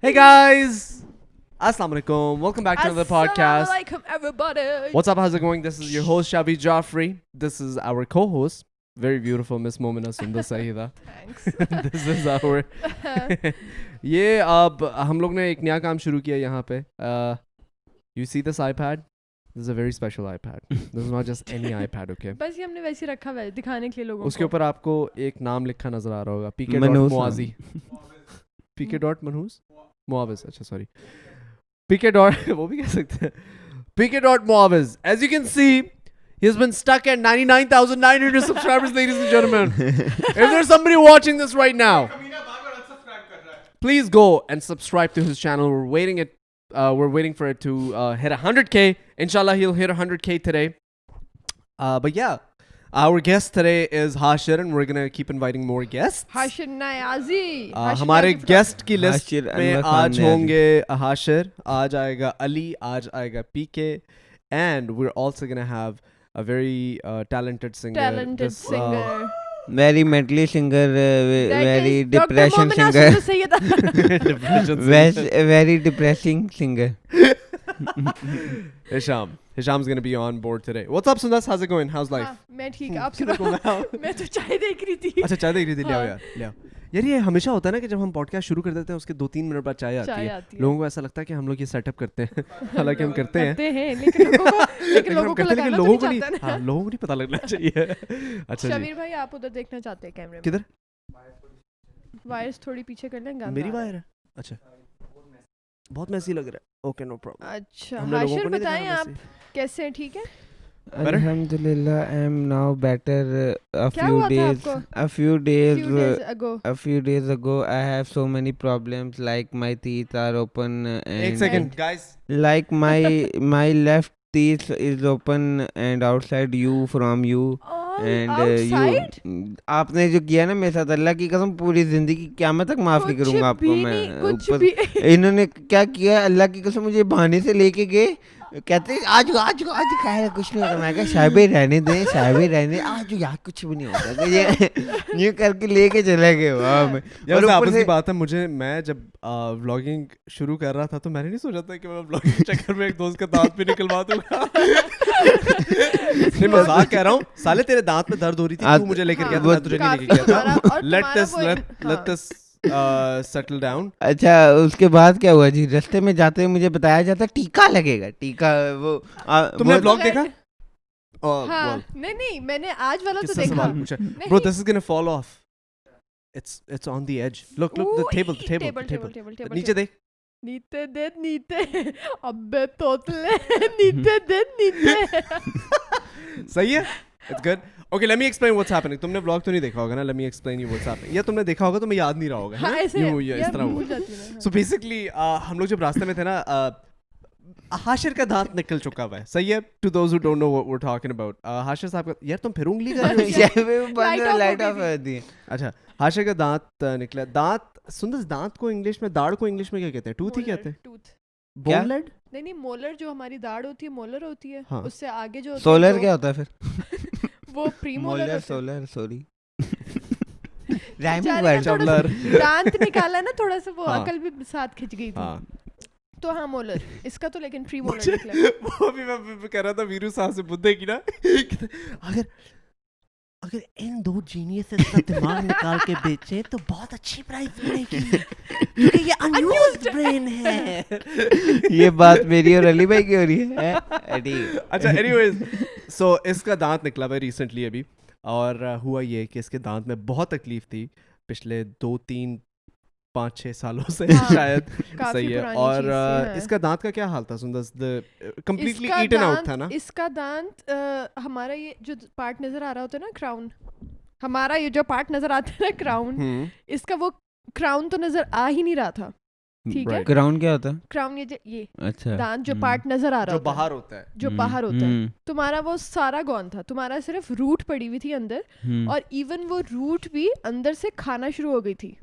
Hey guys! Assalamu alaikum. Welcome back to another podcast. Assalamualaikum, everybody. What's up? How's it going? This is your host Shabi Joffrey. This is our co-host, very beautiful Miss Momina Sundar Sahidah. Thanks. This is our. ये अब हम लोग ने एक नया काम शुरू किया यहाँ पे. You see this iPad? This is a very special iPad. This is not just any iPad, okay? बस ये हमने वैसे रखा हुआ है दिखाने के लिए लोगों उसके को. ऊपर आपको एक नाम लिखा नजर आ रहा होगा. PK मनहूस Muazi. PK dot Manhus? Muawiz. अच्छा sorry. PK dot वो भी कह सकते हैं. PK dot Muawiz. As you can see, he has been stuck at 99,900 subscribers, ladies and gentlemen. If there's somebody watching this right now, please go and subscribe to his channel. We're waiting for it to hit 100K. Inshallah, he'll hit 100K today. But yeah, our guest today is Hashir, and we're gonna keep inviting more guests. Hashir नायाजी. हमारे guest की list Hashir में अनवर खान आज ने होंगे हाशिर, आज आएगा अली, आज आएगा PK, and we're also gonna have a very talented singer. talented This, singer. very mentally singer, That very is Dr. depression Momina singer, Sundar Sahidah. depression singer. very depressing singer. Hisham's gonna be on board today. What's up, Sundas? How's it going? How's life? हाँ, मैं ठीक. आप किधर सुनो. घूमे आओ? मैं तो चाय देख रही थी. अच्छा चाय देख रही थी. ले आओ हाँ. यार, ले आओ. यार ये हमेशा होता है ना कि जब हम पॉडकास्ट शुरू कर देते हैं उसके 2-3 मिनट बाद चाय आती है. लोगों को ऐसा लगता है कि हम लोग ये सेटअप करते हैं. हालांकि हम करते हैं. लेकिन लोगों को लगाना तो लोगों को नहीं नहीं. चाहता ना. हाँ, लोगों को नहीं पता लगना चाहिए. अच्छा जी. शबीर भाई आप उधर देखना चाहते हैं कैमरे में. किधर? वायर्स थोड़ी पीछे कर लेंगे. मेरी वायर है. अच्छा. बहुत मैसी लग रहा है. Okay no problem. अच्छा हमने लोगों हाशिर को नहीं बताएं दिखाना आप मैसी. कैसे हैं. ठीक है. Better? Alhamdulillah, I am now better. क्या हुआ था आपको? A few days few days ago. I have so many problems. Like my teeth are open, एक and second guys. like my left teeth is open and outside you from you. And outside? आपने जो किया ना मेरे साथ, अल्लाह की कसम पूरी जिंदगी क़यामत तक माफ नहीं करूंगा आपको मैं. कुछ ऊपर भी इन्होंने क्या किया, अल्लाह की कसम मुझे बहाने से लेके गए. कहते आज खैर कुछ नहीं होता. मैं कहा शायबे रहने दें, शायबे रहने, आज यार कुछ भी नहीं होता. तो ये करके लेके चले गए वहाँ में. यार ऊपर आपस से की बात है. मैं जब व्लॉगिंग शुरू कर रहा था तो मैंने नहीं सोचा था कि मैं व्लॉगिंग के चक्कर में एक दोस्त का दांत भी निकलवा दूंगा. नहीं मजाक कह रहा हूँ. साले तेरे दांत में दर्द हो रही थी, तू मुझे लेकर गया था, मैं तुझे नहीं लेकर गया था. Let us settle down. अच्छा उसके बाद क्या हुआ जी, रास्ते में जाते हुए मुझे बताया जाता टीका लगेगा. टीका वो तुमने वो- व्लॉग देखा? हाँ नहीं मैंने आज वाला तो किससे देखा. सवाल पूछा? नहीं. Bro, this is gonna fall off. It's on the edge. Look, the Ooh, table. table. नीचे देख. नीते अब्बे तोतले नीते. सही है? It's good. Okay, let me explain what's happening. तुमने vlog तो नहीं देखा होगा ना? Let me explain you what's happening. या तुमने देखा होगा तो मैं याद नहीं रहा होगा. हाँ है ना? ऐसे यूं इस तरह भूल हुआ. जाती हूँ मैं. So basically हम लोग जब रास्ते में थे ना, हाशिर का दांत निकल चुका हुआ है. सही है? To those who don't know what we're talking about. Hashir साहब का यार तुम फिर उंगली कर रहे हो. शायबे वो बंद Light off लाइट हो ऑफ गई कर दी. अच्छा, हाशिर का दांत निकला. सुंदर दांत को इंग्लिश में, दाढ़ को इंग्लिश में क्या कहते हैं? टूथ ही कहते हैं. टूथ. क्या? बोनलेड? नहीं मोलर जो हमारी दाढ़ होती है मोलर होती है. हाँ. उससे आगे जो होता है सोलर वो- क्या होता है फिर? वो प्रीमोलर मोलर होता है. सोलर सॉरी राइमिंग बेचारे वर्ड. का थोड़ा सा दांत निकाला ना थोड़ा सा वो हाँ. अकल भी साथ खिंच गई थी. हाँ. तो हाँ मोलर. इसका तो लेकिन प्रीमोलर निकला. वो भी मैं कह रहा था वीरू साहब से बुद्धे की ना. अगर इन दो जीनियस का दिमाग निकाल के बेचे तो बहुत अच्छी प्राइस मिलेगी, क्योंकि ये अनयूज्ड ब्रेन है. ये बात मेरी और अली भाई की हो रही है. ठीक. अच्छा, एनीवेज, सो इसका दांत निकला भाई रिसेंटली अभी. और हुआ ये कि इसके दांत में बहुत तकलीफ थी पिछले 2-3-5-6 सालों से. हाँ. शायद काफी सही है. पुरानी और चीज़ से है. इसका दांत का क्या हाल था सुंदर? कंप्लीटली इसका ईटन आउट दांत- था ना? इसका दांत हमारा ये जो पार्ट नजर आ रहा होता है ना क्राउन, हमारा ये जो पार्ट नजर आता है ना क्राउन, इसका वो क्राउन तो नजर आ ही नहीं रहा था. ठीक है. Right. क्राउन क्या होता है? क्राउन ये अच्छा दांत जो पार्ट नजर आ रहा जो होता है, बाहर होता है. जो बाहर होता है, तुम्हारा वो सारा गॉन था. तुम्हारा सिर्फ रूट पड़ी हुई थी अंदर, और इवन वो रूट भी अंदर से खाना शुरू हो गई थी.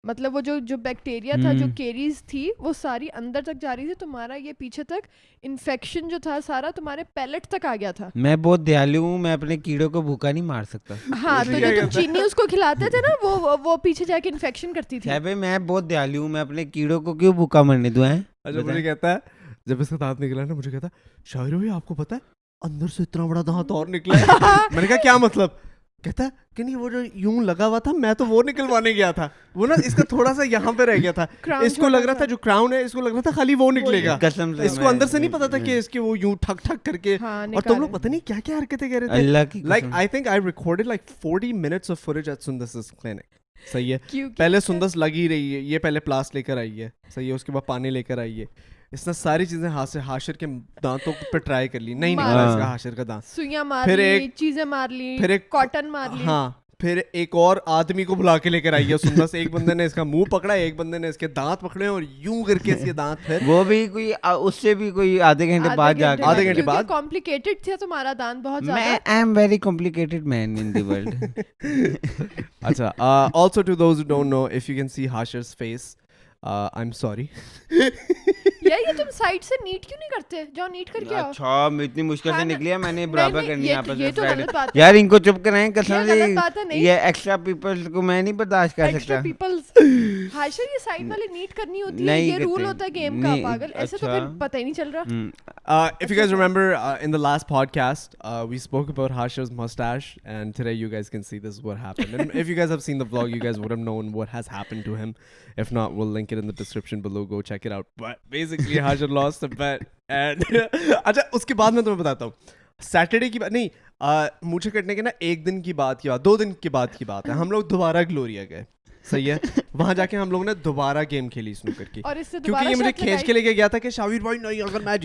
मतलब वो जो बैक्टीरिया था, जो केरीज थी, वो सारी अंदर तक जा रही थी, तुम्हारा ये पीछे तक इन्फेक्शन जो था सारा तुम्हारे पैलेट तक आ गया था। मैं बहुत दयालु हूँ, मैं अपने कीड़ों को भूखा नहीं मार सकता। हाँ, तो जो तुम चीनी उसको खिलाते थे ना, वो पीछे जाके इन्फेक्शन करती थी। भाई मैं बहुत दयालु हूँ, मैं अपने कीड़ों को क्यों भूखा मरने दूं? हैं अच्छा, मुझे कहता है जब इसका दांत निकला ना, मुझे कहता है शाहिर भाई आपको पता है अंदर से इतना बड़ा दांत और निकला है। मैंने कहा क्या मतलब? कहता है कि नहीं वो जो यूं लगा हुआ था, मैं तो वो निकलवाने गया था, वो ना इसका थोड़ा सा यहाँ पे रह गया था, इसको लग रहा था जो क्राउन है, इसको लग रहा था खाली वो निकलेगा, कसम से इसको अंदर से नहीं पता था कि इसके वो यूं ठक ठक करके। और तुम लोग पता नहीं क्या क्या हरकतें कर रहे थे। अल्लाह की like I think I recorded like 40 minutes of footage at Sundas's clinic। सही है, पहले सुंदस लगी रही है, ये पहले प्लास लेकर आई है, सही है, उसके बाद पानी लेकर आई है, इसने सारी चीजें हाथ से हाशिर के दांतों पे ट्राई कर ली, नहीं निकला इसका हाशिर का दांत, सुइयां मार ली, चीजें मार ली, फिर एक कॉटन मार ली। हाँ, फिर एक और आदमी को बुला के लेकर आई है सुंदस, एक बंदे ने इसका मुंह पकड़ा, एक बंदे ने इसके दांत पकड़े और यूं करके इसके दांत फिर वो भी कोई उससे भी कोई आधे घंटे बाद जाके, आधे घंटे बाद। कॉम्प्लिकेटेड था तुम्हारा दांत बहुत ज्यादा। मैं I am very complicated man in the world. अच्छा, also to those who don't know, if you can see Hashir's face, I'm sorry। यार ये तुम साइड से नीट क्यों नहीं करते? जाओ नीट करके आओ। अच्छा, मैं इतनी मुश्किल से निकली है, मैंने बराबर करनी है आपस में। ये तो गलत बात है यार इनको चुप कराएं कसम से, नहीं। ये एक्स्ट्रा पीपल्स को मैं नहीं बर्दाश्त कर सकता। एक्स्ट्रा पीपल्स हाशिर, ये साइड वाले नीट करनी होती है, ये रूल होता है गेम का पागल, ऐसे तो फिर पता ही नहीं चल रहा। If you guys remember in the last podcast, we spoke about Hashir's mustache, and today you guys can see this is what happened. And if you guys have seen the vlog, you guys would have known what has happened to him. If not, we'll link it in the description below. Go check it out. But basically, Hashir lost a bet, and अच्छा उसके बाद मैं तुम्हें बताता हूँ, Saturday की बात नहीं, मुझे कटने के ना एक दिन की बात की बात, 2 दिन की बात की बात है, हम लोग दोबारा ग्लोरिया गए, सही है, वहां जाके हम लोग ने दोबारा गेम खेली स्नूकर की, क्योंकि ये मुझे खींच के लेके गया था कि शाहिर भाई नहीं, अगर मैं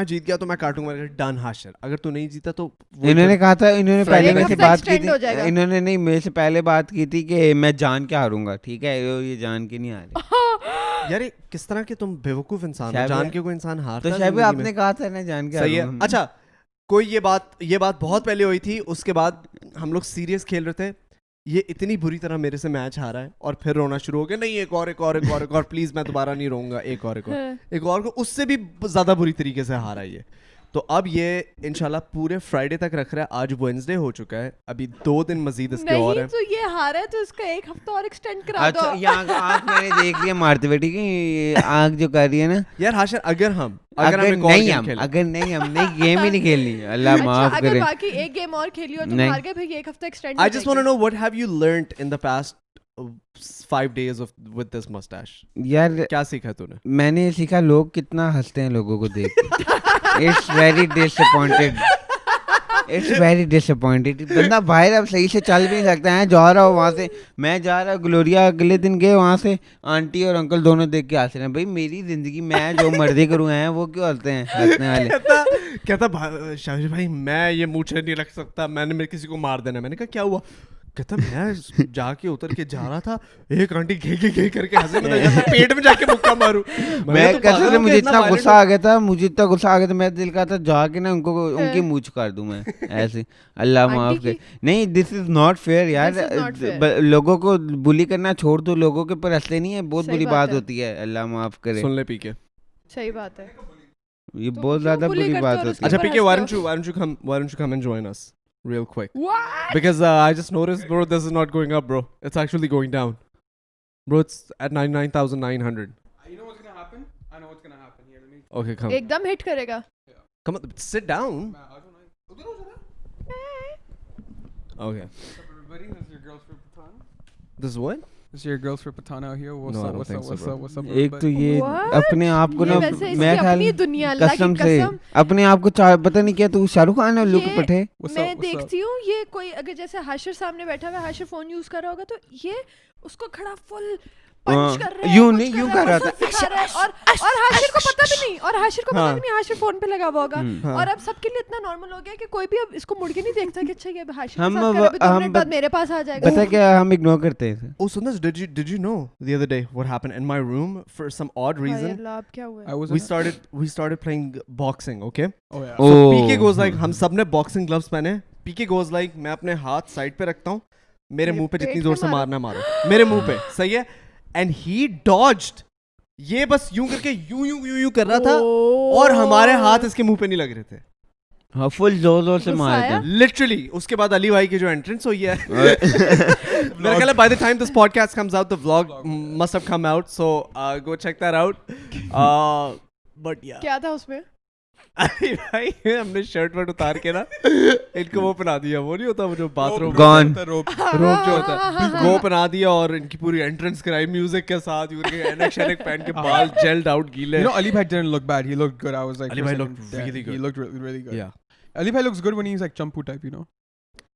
जीत गया तो मैं काटूंगा। डन हाशिर, अगर तू नहीं जीता तो इन्होंने कहा था, इन्होंने पहले मेरे से बात की थी, इन्होंने नहीं मेरे से पहले बात की थी कि मैं जान के हारूंगा, ठीक है, ये जान के नहीं हारे। यार किस तरह के तुम बेवकूफ इंसान हो, जान के कोई इंसान हारता है? तो शायद आपने कहा था ना जान के, सही है। अच्छा, कोई ये बात बहुत पहले हुई थी, उसके बाद हम लोग सीरियस खेल रहे थे, ये इतनी बुरी तरह मेरे से मैच हारा है और फिर रोना शुरू हो गया, नहीं एक और प्लीज मैं दोबारा नहीं रोऊंगा, एक और को उससे भी ज्यादा बुरी तरीके से हारा है ये। तो अब ये इंशाल्लाह पूरे फ्राइडे तक रख रहा है, आज वेडनेसडे हो चुका है, अभी 2 दिन मजीद इसके और हैं। तो ये हारा है तो इसका 1 हफ्ता और एक्सटेंड करा दो। अच्छा, ये आँख मैंने देख लिया मारते बेटी की, आँख जो कर रही है ना यार हाशिर, अगर नहीं गेम ही नहीं खेलनी, अल्लाह माफ करे, अगर बाकी एक गेम और खेली हो तो हार गए, फिर ये 1 हफ्ता extend. I just want to know what have you learned in the past 5 days with this mustache? यार क्या सीखा तूने? मैंने सीखा लोग कितना हंसते हैं लोगों को देख के। It's very disappointed. It's very disappointed. बंदा बाहर अब सही से चल भी नहीं सकता है, जा रहा हो वहाँ से, मैं जा रहा ग्लोरिया, अगले दिन गए वहाँ से, आंटी और अंकल दोनों देख के हंस रहे हैं। भाई मेरी जिंदगी मैं जो मर्जी करूँ हैं, वो क्यों हंसते हैं हंसने वाले? कहता शाहिर भाई मैं ये मुझे नहीं रख सकता, मैंने किसी को मार देना। मैंने कहा क्या हुआ? कहता मैं जाके उतर के जा रहा था, एक आंटी घे करके हंसे, मैं पेट में जाके मुक्का मारूं। मैं कसम से मुझे इतना गुस्सा आ गया था, मैं दिल का था जाके ना उनकी मूंछ काट दूं मैं ऐसे, अल्लाह माफ करे। नहीं, दिस इज नॉट फेयर यार, लोगों को बुली करना छोड़ दो, लोगों के ऊपर हंसते नहीं है, बहुत बुरी बात होती है, अल्लाह माफ करे। सुन ले पीके, सही बात है, ये बहुत ज्यादा बुरी बात होती है। अच्छा पीके, why don't you come and join us real quick? What? Because I just noticed, bro, this is not going up, bro. It's actually going down. Bro, it's at 99,900. You know what's gonna happen? I know what's gonna happen. Here, let me. Okay, come. एकदम hit करेगा। Come on, sit down. Okay. What's up, everybody? This is your girls for Patana. This is what? This is your girls for Patana out here. What's No, I up? don't What's think up? so, What's bro. up? What's up? एक तो ये What? अपने आप को ना, ये वैसे इसकी मैं अपनी दुनिया, अल्लाह की कसम से कसम। अपने आप को पता नहीं क्या, तू शाहरुख खान है लुक ये- पठे। What's मैं up? What's up? देखती हूँ ये कोई अगर जैसे हाशिर सामने बैठा हुआ है, हाशिर फोन यूज कर रहा होगा तो ये उसको खड़ा फुल पंच कर रहा है, यूं punch नहीं, कर यूं रहा है, कर रहा muscles दिखा रहा है, और हाशिर को पता भी नहीं, हाशिर फोन पे लगा हुआ होगा, और अब सबके लिए इतना नॉर्मल हो गया कि कोई भी अब इसको मुड़ के नहीं देखता कि अच्छा ये हाशिर के साथ कर रहा है, 2 मिनट बाद मेरे पास आ जाएगा। पता है क्या, हम इग्नोर करते हैं। Oh, Sundas, did you know the other day what happened in my room? For some odd reason, अल्लाह, अब क्या हुआ है? I was. we started playing boxing. Okay. Oh yeah. So PK goes like, हम सब ने boxing gloves पहने। PK goes like, मैं अपने हाथ साइड पे रखता हूँ, मेरे मुंह पे जितनी जोर से मारना मारो, मेरे मुंह पे, सही है। and he dodged. ये बस यूं करके यूं कर रहा था और हमारे हाथ इसके मुंह पे नहीं लग रहे थे. हाँ फुल जोर से गुस्सा मारे आया? थे. Literally. उसके बाद अली भाई की जो एंट्रेंस हुई है. मेरा ख्याल है by the time this podcast comes out, the vlog must have come out. So go check that out. But yeah. क्या था उसमें? अरे भाई हमने शर्ट वर्ट उतार के ना इनको वो पहना दिया. वो नहीं होता वो जो बाथरूम Gone. rope. रोप जो होता है वो पहना दिया और इनकी पूरी एंट्रेंस कराई म्यूजिक के साथ. एनक शनक पहन के बाल जेल्ड आउट गीले. You know, Ali Bhai didn't look bad. He looked good. I was like, Ali for a Bhai second, looked damn, really He good. looked really, really good. Yeah. Ali Bhai looks good when he's like champu type, you know.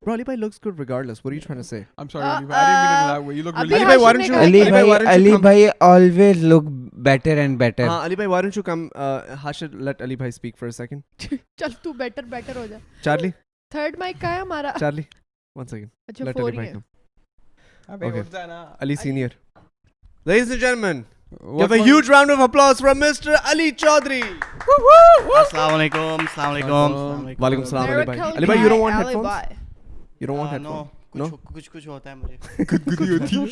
Bro, Ali Bhai looks good regardless. What are you trying to say? I'm sorry, Ali Bhai. I didn't mean it in that way. You look अभी really Ali Bhai, why Hashim don't ने you- कहा Ali कि- why don't you Ali come- Bhai always look better and better. हाँ Ali Bhai, why don't you come? Hashid, let Ali Bhai speak for a second. चल तू better हो जा. Charlie, third mic का है हमारा. Charlie, 1 second. अच्छा Let 4 Ali ही Bhai है. come. Abhi, Okay. what's that, na? Ali Senior. Ladies and gentlemen, What give a was- huge round of applause from Mr. Ali Chaudhry. अस्सलाम वालेकुम, अस्सलाम वालेकुम, अस्सलाम वालेकुम। वालेकुम सलाम Ali Bhai. Miracle Ali Bhai, you don't want by headphones? Ali You don't want no headphones? कुछ No? कुछ होता है मुझे।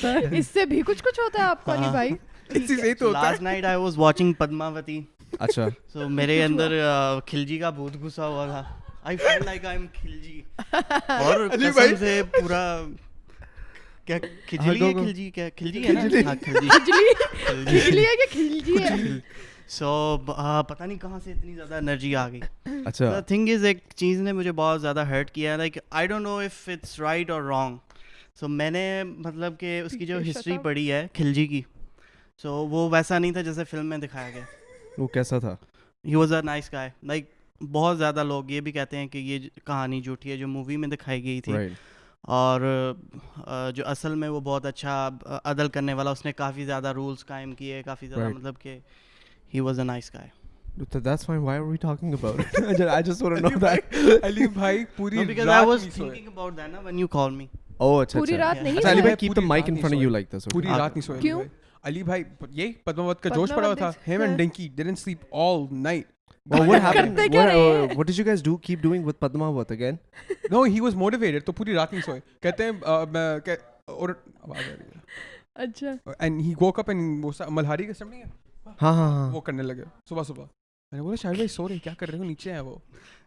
Bhai. इससे भी कुछ होता है आपको अली भाई. इसी से ही तो होता last night I was watching Padmavati, है. अच्छा. सो मेरे अंदर खिलजी का भूत घुसा हुआ था। I felt like I am Khilji और अली भाई। कसम से पूरा क्या खिजली go, है, go. खिलजी क्या खिलजी है ना? हाँ खिलजी। खिजली है कि खिलजी है? सो पता नहीं कहाँ से इतनी ज़्यादा एनर्जी आ गई। अच्छा. द थिंग इज़ एक चीज़ ने मुझे बहुत ज़्यादा हर्ट किया, like I don't know if it's right और रॉन्ग। सो मैंने मतलब कि उसकी जो Shut हिस्ट्री up. पढ़ी है खिलजी की, सो वो वैसा नहीं था जैसे फिल्म में दिखाया गया। वो कैसा था? He was a nice guy. Like बहुत ज़्यादा लोग ये भी कहते हैं कि ये कहानी झूठी है जो मूवी में दिखाई गई थी। Right. और जो असल में वो बहुत अच्छा अदल करने वाला, उसने काफ़ी ज़्यादा रूल्स कायम किए, काफ़ी ज़्यादा Right. मतलब कि he was a nice guy. That's fine. Why are we talking about it? I just want to know that. Ali Bhai पूरी No, because I रात was नहीं सोए. thinking about that ना when you called me. Oh, अच्छा. पूरी अच्छा. रात नहीं अच्छा Ali सोए? Bhai, keep the पूरी mic रात in नहीं front of सोए. you like this. पूरी Okay? रात नहीं सोए Ali क्यों? भाई. Ali भाई यही पद्मावत का जोश पड़ा हुआ था. पद्मावत Him and देख- Dinky didn't sleep all night. Well, what happened? करते क्या रहे? What did you guys do? Keep doing with Padmavat again? No, he was motivated. तो पूरी रात नहीं सोए. कहते हैं मैं और आवाज आ रही है. अच्छा. And he woke up and वो मल्हारी का सिस्टम नहीं है. हाँ हाँ हाँ. वो करने लगे सुबह. मैंने बोला शायद भाई सो रहे क्या कर रहे हो, नीचे है वो,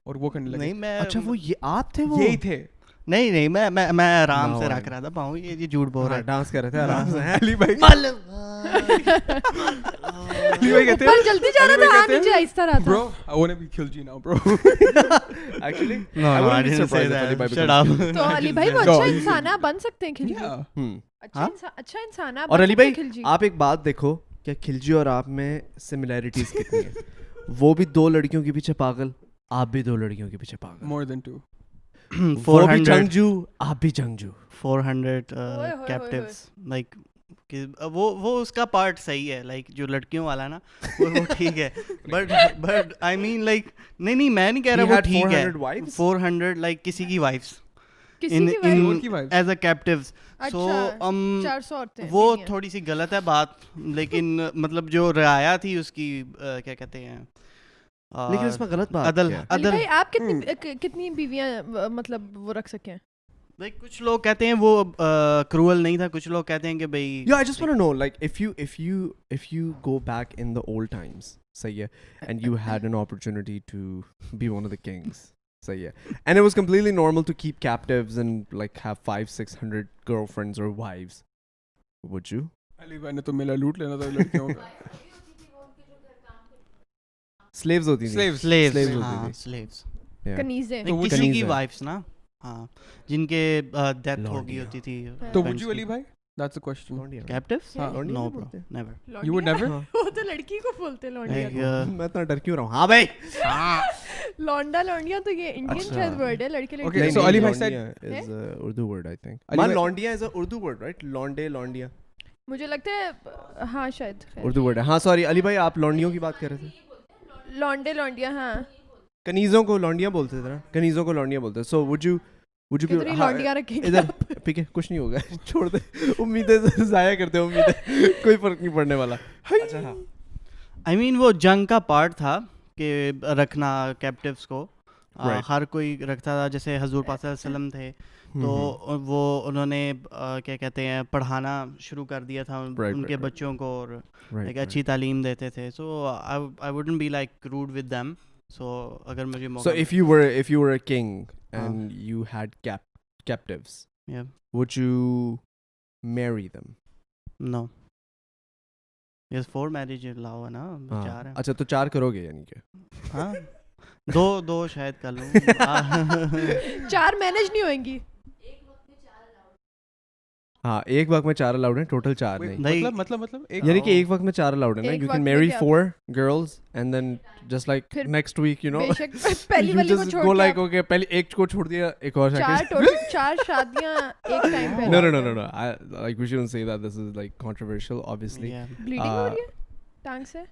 और वो करने लगे. नहीं मैं अच्छा वो ये आप थे वो? यही थे. नहीं मैं आराम No से way. रख रहा था पाँव, ये झूठ बोल रहा हाँ, है। डांस कर रहे थे आराम से. अली भाई अली भाई कहते पर हैं जल्दी जा रहा अली था, भाई हाँ कहते हैं, नीचे आहिस्ता रहा था. Bro, I want to be Khilji now, bro. Actually, No, I no, I wouldn't be didn't say surprised if Ali that. Bhai Shut becomes- up. तो अली भाई वो No, अच्छा you- इंसान है, बन सकते हैं खिलजी. Yeah. Hmm. अच्छा इंसान है. और बन अली सकते भाई हैं खिलजी. आप एक बात देखो क्या खिलजी और आप में सिमिलैरिटीज कितनी है. वो भी 2 लड़कियों के पीछे पागल, आप भी 2 लड़कियों के पीछे पागल. More than 2. वो भी 400 जंगजू, आप भी जंगजू. 400 होए, कैप्टिव्स, लाइक वो उसका पार्ट सही है, लाइक जो लड़कियों वाला ना वो ठीक है, बट आई मीन लाइक नहीं मैं नहीं कह He रहा वो had ठीक 400 है. wives? 400 लाइक किसी की वाइफ्स किसी इन की इन वाइफ. की wives? As a captives. So अच्छा 400 औरतें. वो नहीं है. थोड़ी सी गलत है बात, लेकिन मतलब जो रियाया थी उसकी क्या कहते हैं, लेकिन इसमें गलत बात अदल क्या है? अली अदल भाई आप कितनी बीवियां मतलब वो रख सके हैं? लाइक कुछ लोग कहते हैं वो क्रूअल नहीं था, कुछ लोग कहते हैं कि भाई Yeah, I just want to know, like, if you go back in the old times, say yeah, and you had an opportunity to be one of the kings, say yeah, and it was completely normal to keep captives and like have 500-600 girlfriends or wives, would you? Ali भाई ने तो मेला लूट लेना था लड़कियों का. Slaves होती थी. Slaves. slaves, Slaves होती हाँ थी. slaves. Yeah. कनीज़ें. नहीं, वो किसी कनीज़ की है. वाइफ्स ना, हाँ जिनके डेथ हो गई लौंडिया. होती थी. तो friends would you की. अली भाई? That's the question. लौंडिया. Captives? हाँ, लौंडिया No नहीं bro, बोलते. never. You would never? हाँ. वो तो लड़की को बोलते हैं लौंडिया. Like, मैं इतना डर क्यों रहा हूँ? हाँ भाई. लौंडिया तो ये इंडियन अच्छा. शायद वर्ड है, लड़के Okay, लड़की. so Ali bhai said- लौंडिया is a Urdu word, I think. Ali Man, bhai- लौंडिया is a Urdu word, right? लौंडे, लौंडिया. मुझे लगता है हाँ शायद. खैर. उर्दू वर्ड है. हाँ sorry अली भाई, आप लौंडियों की बात कर रहे थे. लौंडिया हाँ. कनीज़ों को लौंडिया बोलते थे ना. कनीज़ों को लौंडिया बोलते. So would you be कितनी लौंडिया रखेंगे इधर आप? ठीक है, कुछ नहीं होगा. छोड़ दे. उम्मीदें ज़ाया करते हैं, उम्मीदें. कोई फर्क नहीं पड़ने वाला. अच्छा हाँ. I mean वो जंग का पार्ट था कि रखना कैप्टिव्स को, Right. हर कोई रखता था, जैसे हजूर पाक सल्लल्लाहु अलैहि वसल्लम थे तो वो उन्होंने क्या कहते हैं पढ़ाना शुरू कर दिया था Right, उनके right. बच्चों को, और Right, एक right. अच्छी तालीम देते थे. So I wouldn't be like rude with them. So अगर मुझे मौका So if you were a king and you had captives, Yeah. would you marry them? No yes 4 marriage लाओ है ना, हाँ. 4 है. अच्छा तो 4 करोगे यानी कि हाँ, दो शायद कर लूँ. 4 मैनेज नहीं होंगी. हाँ एक वक्त में 4 अलाउड है, टोटल 4 नहीं. नहीं. मतलब एक यानी कि एक वक्त में 4 अलाउड है ना. एक You वक्त can में marry क्या? 4 girls and then just like फिर next week, you know, बेशक पहली you वाली को just छोड़ go के like आप okay पहले एक को छोड़ दिया एक और चार शादियां एक टाइम पे. No. Like we shouldn't say that. This is like controversial, obviously. Yeah. Bleeding हो रही है टांग से.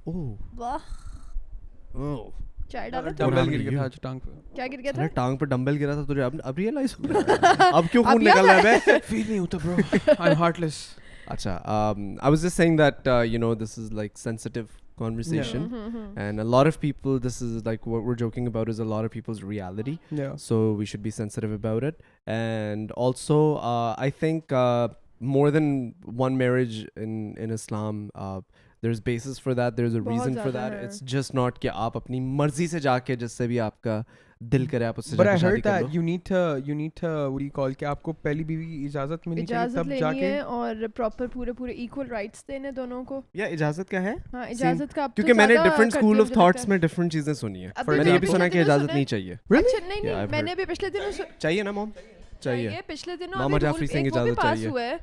Oh. वाह, चाय डालो. डंबल गिर you? गया था आज टांग पे. क्या गिर गया अरे था? टांग पे डंबल गिरा था तुझे अब रियलाइज हो रहा है? अब क्यों खून अब निकल याद रहा है बे? फील नहीं होता bro. I am heartless. Acha, I was just saying that you know this is like sensitive conversation, and a lot of people. This is like what we're joking about is a lot of people's reality. Yeah. So we should be sensitive about it. And also, I think more than one marriage in Islam. There's basis for that. There's a बहुत reason for ज़्यादा that. है. It's just not कि आप अपनी मर्जी से जाके जिससे भी आपका दिल करे आप उससे But I जाके शादी heard कर that low. you need to what do you call कि आपको पहली बीवी इजाजत मिलनी चाहिए इजाजत तब लेनी जाके. है और प्रॉपर पूरे इक्वल राइट्स देने दोनों को. या इजाजत क्या है? हाँ, इजाजत का अब तो क्योंकि मैंने ज़्यादा डिफरेंट करते स्कूल हैं ऑफ मुझे थॉट्स लगता है. में डिफरेंट चीजें सुनी है. अभी मैंने ये भी पिछले सुना कि दिनों इजाजत सुना नहीं है. चाहिए. अच्छा नहीं Yeah, I've मैंने भी पिछले दिनों चाहिए ना मॉम? चाहिए. ये पिछले दिनों मामा अभी जाफरी rule सिंह एक वो भी इजाजत पास चाहिए. हुआ है.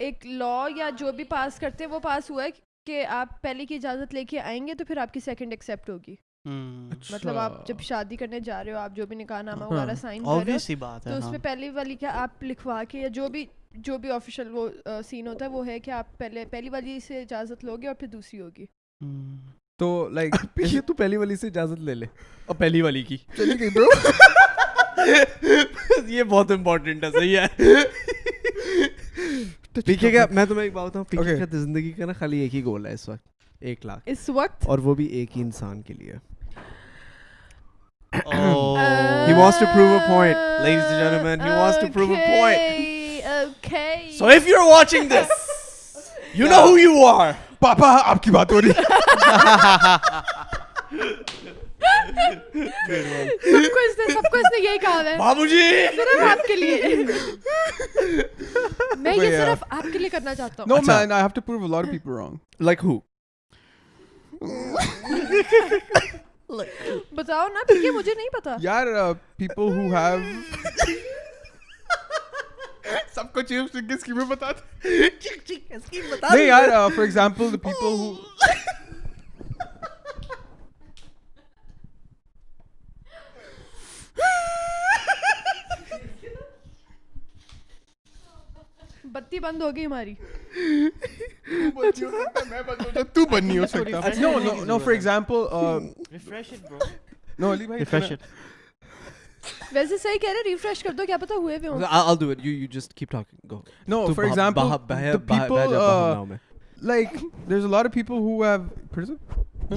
एक लॉ या जो भी पास करते हैं वो पास हुआ है कि आप पहले की इजाजत लेके आएंगे तो फिर आपकी सेकंड एक्सेप्ट होगी. मतलब आप जब शादी करने जा रहे हो, आप जो भी निकाहनामा वगैरह साइन कर रहे ऑब्वियस हो, सी बात तो है. उसमें पहली वाली क्या आप लिखवा के या जो भी ऑफिशियल वो सीन होता है वो है कि आप पहली वाली से इजाजत लोगे और फिर दूसरी होगी. तो like ये तू पहली वाली से इजाजत ले ले और पहली वाली की चली गई ब्रो. ये बहुत इम्पोर्टेंट है. सही है. पीके का मैं तुम्हें एक बात बताऊं. पीके Okay. का जिंदगी का ना खाली एक ही गोल है इस वक्त. 1 लाख. इस वक्त और वो भी एक ही इंसान के लिए. Oh. He wants to prove a point, ladies and gentlemen. He wants to prove a point. Okay. So if you're watching this, you know who you are. पापा आपकी बात हो रही है. सबको इसने यही कहा है. बाबूजी. सिर्फ आपके लिए. मैं ये Yeah. सिर्फ आपके लिए करना चाहता हूँ. No man, I have to prove a lot of people wrong. Like who? बताओ ना क्योंकि मुझे नहीं पता. यार people who have सबको चीफ की स्कीमें बताते. नहीं यार for example the people who बत्ती बंद हो गई हमारी. तू बन नहीं हो सकता. No for example Refresh it, bro. no Ali भाई Refresh it. वैसे सही कह रहे, रिफ्रेश कर दो, क्या पता हुए भी हों. I'll do it. You just keep talking. Go. no तू for example the people like there's a lot of people who have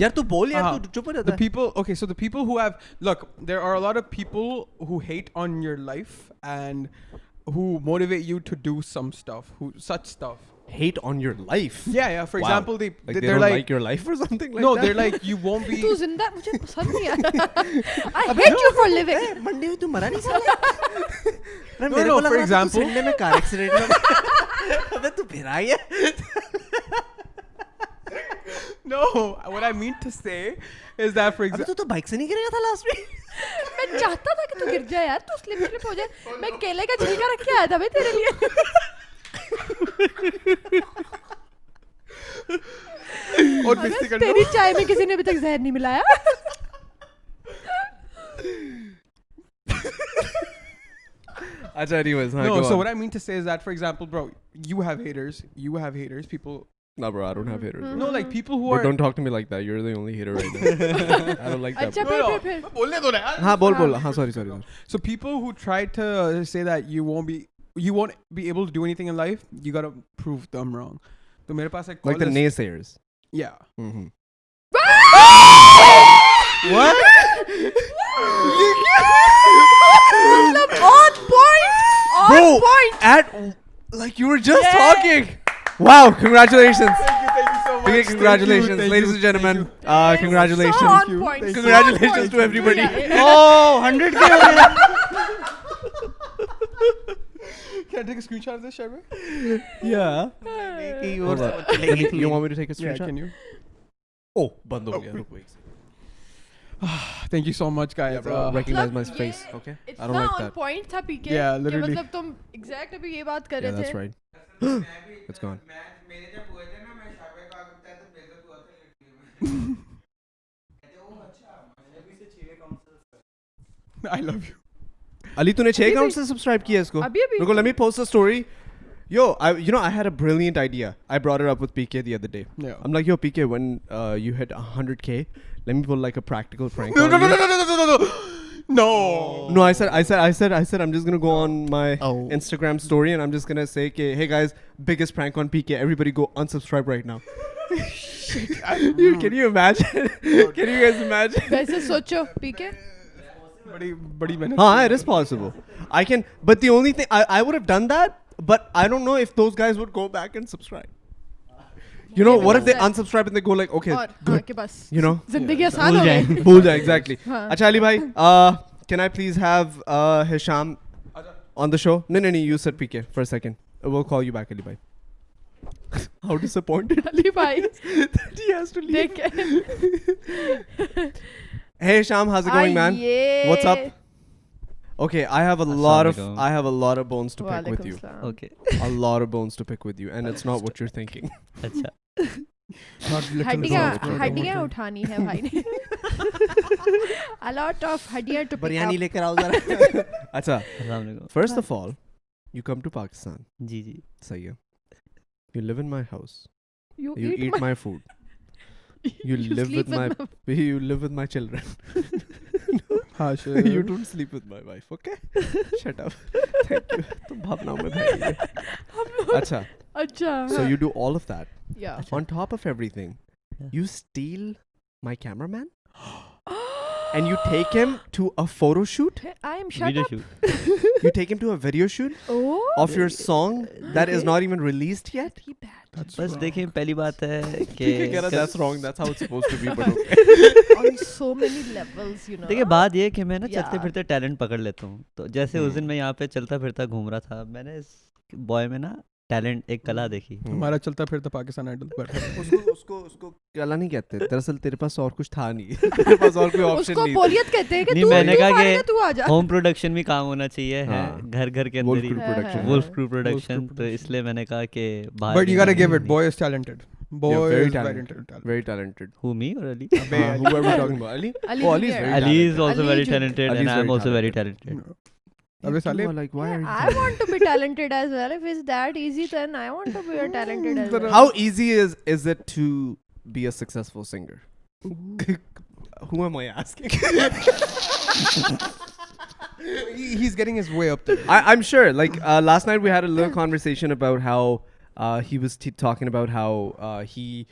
यार तू बोल यार. हाँ. तू चुप रहता the है. people okay so the people who have look there are a lot of people who hate on your life and who motivate you to do some stuff who such stuff Hate on your life. yeah for Wow. example Like they they're don't like, like your life or something like no that. they're like you won't be तू जिंदा मुझे पसंद नहीं आया. I hate you for living. Monday में तू मरा नहीं साला. no for example संडे में कार एक्सीडेंट में. अबे तू फिर आई है. no what I mean to say is that for अबे example तू तो बाइक से नहीं गिरेगा था लास्ट में. मैं चाहता था कि तू गिर जाए यार, तू स्लिप हो जाए. मैं केले का छिलका रख के आया था भाई तेरे लिए. और बेइज्जती करना तेरी चाय में किसी ने अभी तक जहर नहीं मिलाया. अच्छा anyways. हाँ, no go so on. what I mean to say is that for example bro you have haters people No bro, I don't have haters. no like people who But are don't talk to me like that. You're the only hater right now. I don't like that. अच्छा bro. फिर बोलने दो ना यार. हाँ बोल बोल. हाँ sorry. So people who try to say that you won't be able to do anything in life, you gotta prove them wrong. तो मेरे पास एक Like the naysayers. yeah. Mm-hmm. What? On point. Bro, On point. at like you were just talking. Wow, congratulations. Thank you so much. Okay, congratulations, ladies and gentlemen. Congratulations. So on point. so Congratulations on to point. everybody. Yeah. Oh, 100 के हो गया. Can I take a screenshot of this, Shaiba? Yeah. कि Hold और on. चलेगी You want me to take a Yeah, screenshot? can you? Oh, बंद हो गया. रुको एक second. Thank you so much, guys. Bro, recognize my मतलब face, ये okay? I इतना don't like on that. point था पीके. Yeah, कि literally. मतलब तुम exact अभी ये बात कर Yeah, रहे that's थे. right. It's gone. मेरे जब हुए थे ना मैं शाबे का सकता है तो बेइज्जत हुआ था लड़कियों में कहते वो अच्छा मैंने भी से 6 counsellors I love you. Ali, तूने 6 अभी अकाउंट भी- से सब्सक्राइब किया इसको? अभी रुको, let me post a story. Yo, I had a brilliant idea. I brought it up with PK the other day. Yeah. I'm like, yo, PK, when you hit 100K, let me pull like a practical prank No, on no, no, you. no, no, no, no, no, no. No. No, I said, I'm just gonna go on my Oh. Instagram story and I'm just gonna say, hey guys, biggest prank on PK. Everybody go unsubscribe right now. Dude, can you imagine? Can you guys imagine? वैसे सोचो पीके. बड़ी मेहनत. Huh, it is possible. I can, but the only thing I would have done that, but I don't know if those guys would go back and subscribe. You know, what if they unsubscribe and they go like, okay, और हाँ good, के बस. you know, जिंदगी आसान हो गई. भूल जाए, exactly. हाँ. अच्छा Ali bhai, can I please have Hisham on the show? No, you said PK for a second. We'll call you back, Ali bhai. How disappointed Ali भाई that he has to leave. देख के. Hey Hisham, how's it going, man? आइए. What's up? Okay, I have a lot of Assalamualaikum. bones to pick with you. वालेकुम सलाम. Okay A lot of bones to pick with you, and it's not what you're thinking. अच्छा Not little हड्डियाँ bit. हड्डियाँ उठानी है भाई ने. A lot of हड्डियाँ to pick बिरयानी up. लेकर आओ जरा. अच्छा, अस्सलाम वालेकुम first of all, you come to Pakistan. जी जी सही है. You live in my house. You You eat my food. You live sleep with my you live with my children. हाँ, sure. You don't sleep with my wife, okay? Shut up. Thank you. तुम भावनाओं में भाग गए. अच्छा, अच्छा. so you do all of that. Yeah. On top of everything, Yeah. you steal my cameraman and you take him to a photo shoot. I am shut video up. Shoot You take him to a video shoot Oh. of your song that is not even released yet. Very bad. That's बस wrong. देखिए पहली बात है कि That's wrong. That's how it's supposed to be. But okay. On so many levels, you know. देखिए बात ये है कि मैं ना चलते Yeah. फिरते टैलेंट पकड़ लेता हूँ तो जैसे उस दिन मैं यहाँ पे चलता फिरता घूम रहा था मैंने इस बॉय में ना टैलेंट एक कला देखी हमारा चलता फिरता पाकिस्तान आइडल बैठा है. उसको कला नहीं कहते. दरअसल तेरे पास और कुछ था नहीं. तेरे पास और कोई ऑप्शन उसको नहीं. बोलियत कहते हैं कि नहीं, तू मैंने तू कहा फाड़ेगा, कि तू आ जा. होम प्रोडक्शन भी काम होना चाहिए है हाँ। घर घर के Wolf अंदर ही Crew हाँ, production. हाँ, वुल्फ हाँ. क्रू प्रोडक्शन तो इसलिए मैंने कहा कि बाहर But you gotta give it. Boy is talented. Boy Yeah, very is very talented. talented. Very talented. who me or Ali Whoever we're talking about. Ali? Ali Oh, Ali is Junior. very Ali is talented. also Ali very Junior. talented Ali and is I am very also very talented. talented अबे साले. You are like, why are you I want to be talented as well. If it's that easy, then I want to be a talented as well. How easy is it to be a successful singer? Who am I asking? He's getting his way up there. I'm sure. Like last night, we had a little conversation about how he was talking about how he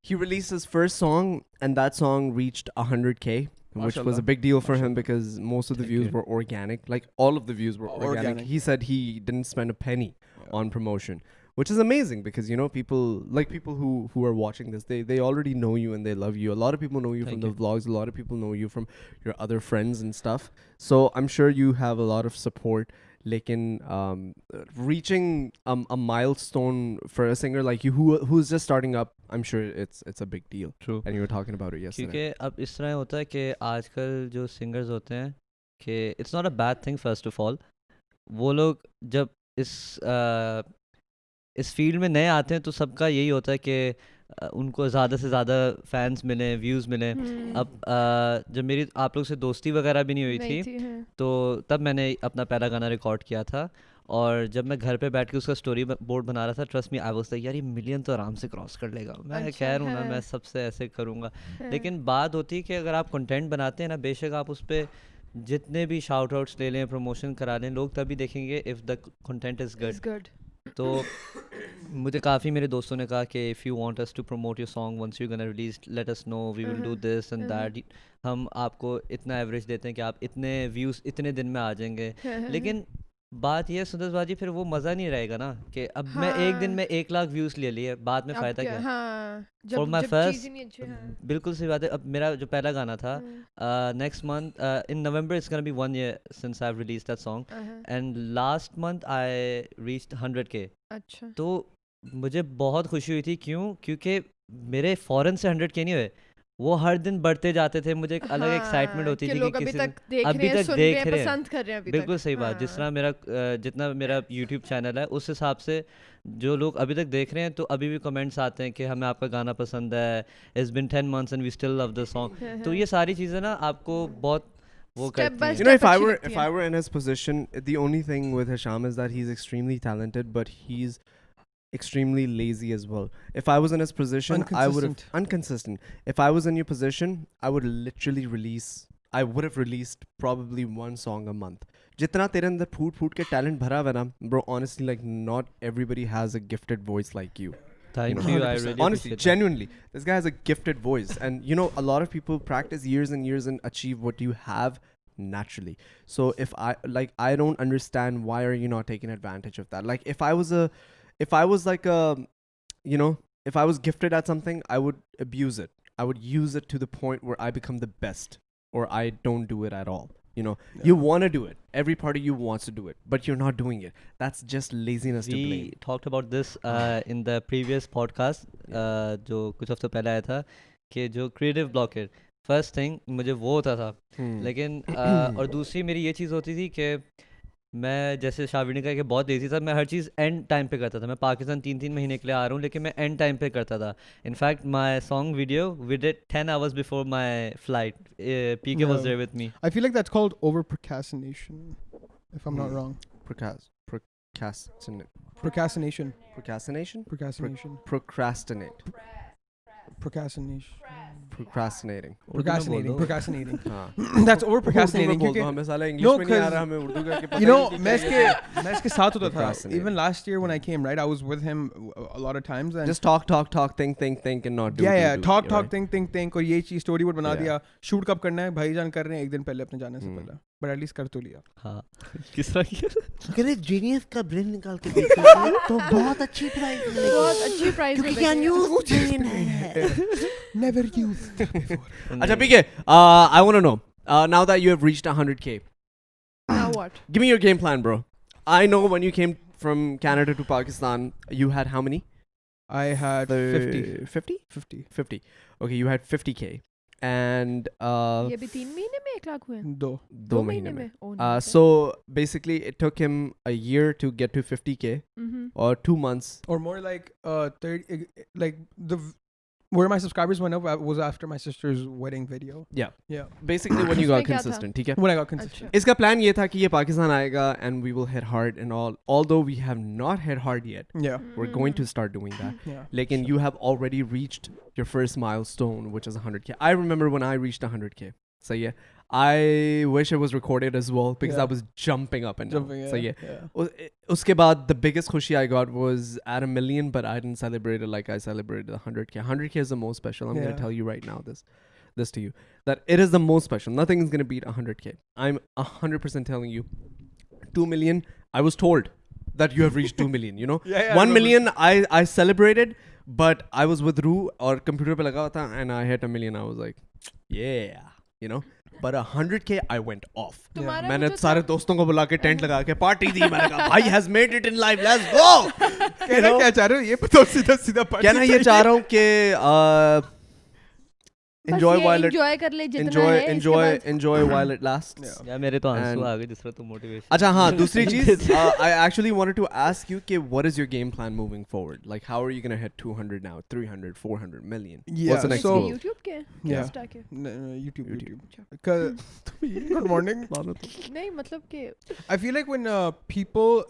released his first song, and that song reached 100K, which was a Mashallah. big deal for him because most of the Thank views you. were organic. Like all of the views were organic. Organic. He said he didn't spend a penny Yeah. on promotion, which is amazing because you know people who are watching this, they already know you and they love you. A lot of people know you Thank from you. the vlogs. A lot of people know you from your other friends and stuff. So I'm sure you have a lot of support. Lekin reaching a milestone for a singer like you who's just starting up, I'm sure it's a big deal. True. And you were talking about it yesterday. क्योंकि अब इस तरह होता है कि आजकल जो singers होते हैं कि it's not a bad thing first of all वो लोग जब इस फील्ड में नए आते हैं तो सबका यही होता है कि उनको ज़्यादा से ज़्यादा फैंस मिले व्यूज़ मिले अब जब मेरी आप लोग से दोस्ती वगैरह भी नहीं हुई थी तो तब मैंने अपना पहला गाना रिकॉर्ड किया था और जब मैं घर पे बैठ के उसका स्टोरी बोर्ड बना रहा था trust me I was like यार ये मिलियन तो आराम से क्रॉस कर लेगा मैं अच्छा, खैर हूँ ना हाँ। मैं सबसे ऐसे करूँगा लेकिन बात होती है कि अगर आप कंटेंट बनाते हैं ना बेशक आप उस पर जितने भी शाउट आउट्स ले लें प्रमोशन करा लें लोग तभी देखेंगे if the content is good It's good. तो मुझे काफ़ी मेरे दोस्तों ने कहा कि if you want us to promote your song once you gonna release let us know we will do this and that, हम आपको इतना एवरेज देते हैं कि आप इतने व्यूज़ इतने दिन में आ जाएंगे। लेकिन बात ये है सुंदर बाजी, फिर वो मज़ा नहीं रहेगा ना कि अब मैं एक दिन में 1 लाख व्यूज़ ले लिए, बाद में फ़ायदा क्या? हाँ, For my जब first- चीज़ ही नहीं अच्छी है। बिल्कुल सही बात है। अब मेरा जो पहला गाना था next month in November it's gonna be 1 year since I've released that song and last month I reached 100K। अच्छा। तो मुझे बहुत खुशी हुई थी, क्यों? क्योंकि मेरे फ़ौरन से 100K नहीं हुए, वो हर दिन बढ़ते जाते थे। मुझे एक अलग एक्साइटमेंट होती थी कि लोग अभी किसी तक देख अभी रहे हैं, तक सुन देख रहे हैं, रहे हैं। पसंद कर रहे हैं अभी बिल्कुल तक। सही बात। जितना मेरा जितना मेरा यूट्यूब चैनल है उस हिसाब से जो लोग अभी तक देख रहे हैं, तो अभी भी कमेंट्स आते हैं कि हमें आपका गाना पसंद है, it's been 10 months and we still love the song. तो ये सारी चीज़ें ना आपको बहुत वो Step by करती You know, step अच्छी लगती if है। I were in his position, the only thing with Hisham is that he's extremely talented, but he's extremely lazy as well. If I was in his position, I would have inconsistent. If I was in your position, I would literally I would have released probably 1 song a month. जितना तेरे अंदर फूट के talent भरा हुआ है ना, bro, honestly, like not everybody has a gifted voice like you. Thank know, you, I 100%. really Honestly, appreciate that. genuinely, this guy has a gifted voice, and you know, a lot of people practice years and years and achieve what you have naturally. So if I don't understand, why are you not taking advantage of that? Like if I was like a, you know, if I was gifted at something, I would abuse it. I would use it to the point where I become the best, or I don't do it at all. You know, you want to do it. Every part of you wants to do it, but you're not doing it. That's just laziness to blame. We talked about this in the previous podcast जो कुछ हफ्ते पहले आया था, कि जो creative block है, first thing मुझे वो होता था। लेकिन और दूसरी मेरी ये चीज़ होती थी कि मैं, जैसे शाविर ने कहा कि बहुत लेजी था, मैं हर चीज़ एंड टाइम पे करता था। मैं पाकिस्तान 3-3 महीने के लिए आ रहा हूँ, लेकिन मैं एंड टाइम पे करता था। In fact my song video we did 10 hours before my flight. PK was there with me. I feel like that's called over procrastination, if I'm not wrong. Procrastinate. Procrastination. Procrastination? Procrastination. Procrastinate. Procrastination. Procrastinating. Procrastinating. Procrastinating. हाँ। That's over procrastinating. Urdu में बोल दो, क्योंकि हमें साला English No, में नहीं आ 'cause रहा, हमें उर्दू करके पता you know, नहीं कि मैं इसके साथ होता था. Procrastinating. Even last year when I came, right, I was with him a lot of times. And just talk, think, and not do. yeah, do, talk, right? think, और ये चीज स्टोरी बोर्ड बना Yeah. दिया. Shoot कब करना है, भाईजान कर रहे हैं एक दिन पहले अपने जाने से पहले. But at least कर तो लिया. हाँ, किस तरह की? अगर एक जीनियस का ब्रेन निकाल के देखोगे तो बहुत अच्छी प्राइस मिलेगी, बहुत अच्छी प्राइस क्योंकि क्या न्यूज़ ब्रेन है। Never used. अच्छा PK, I want to know, now that you have reached 100K, Now what? give me your game plan, bro. I know when you came from Canada to Pakistan, you had how many? I had 50. 50? 50. 50. Okay, you had 50K. And ये भी 3 महीने में 1 लाख हुए हैं? 2. 2 महीने में. Oh, nice. So basically it took him a year to get to 50K, or 2 months. Or more like 30, like where my subscribers went up was after my sister's wedding video. Yeah. Basically when you got उसमें क्या था? consistent, ठीक है? When I got consistent. अच्छा। इसका plan ये था कि ये पाकिस्तान आएगा and we will hit hard and all. Although we have not hit hard yet, Yeah. we're going to start doing that. Yeah. Lekin you have already reached your first milestone, which is 100K. I remember when I reached 100K. So yeah, I wish it was recorded as well because I Yeah. was jumping up and down. Jumping, So yeah. yeah. Uske baad, the biggest khushi I got was at 1 million, but I didn't celebrate it like I celebrated 100K. 100K is the most special. I'm going Yeah. to tell you right now this to you, that it is the most special. Nothing is going to beat 100K. I'm 100% telling you. 2 million, I was told that you have reached 2 million, you know. Yeah, 1 million, I celebrated, but I was with Roo or computer pe laga hua tha, and I hit 1 million. I was like, yeah, you know. But 100K, I went off. तुम्हारा मैंने वो जो सारे था- दोस्तों को बुला के टेंट लगा के पार्टी दी। मैंने कहा भाई has made it in life, let's go. कहना क्या चाह रहे हो? ये बताओ सीधा party क्या ना ये चाहिए। चाह रहा हूँ कि बस enjoy ये while it enjoy कर ले जितना है, इसके बाद- enjoy while it lasts. Yeah. यार मेरे तो आंसू And- आ गए जिस तरह तो मोटिवेशन। अच्छा हाँ, दूसरी चीज, I actually wanted to ask you कि what is your game plan moving forward? Like how are you gonna hit 200 now, 300, 400 million? Yeah, What's the next so- goal? YouTube के? Yeah. Insta के? YouTube. Good morning. नहीं मतलब कि I feel like when people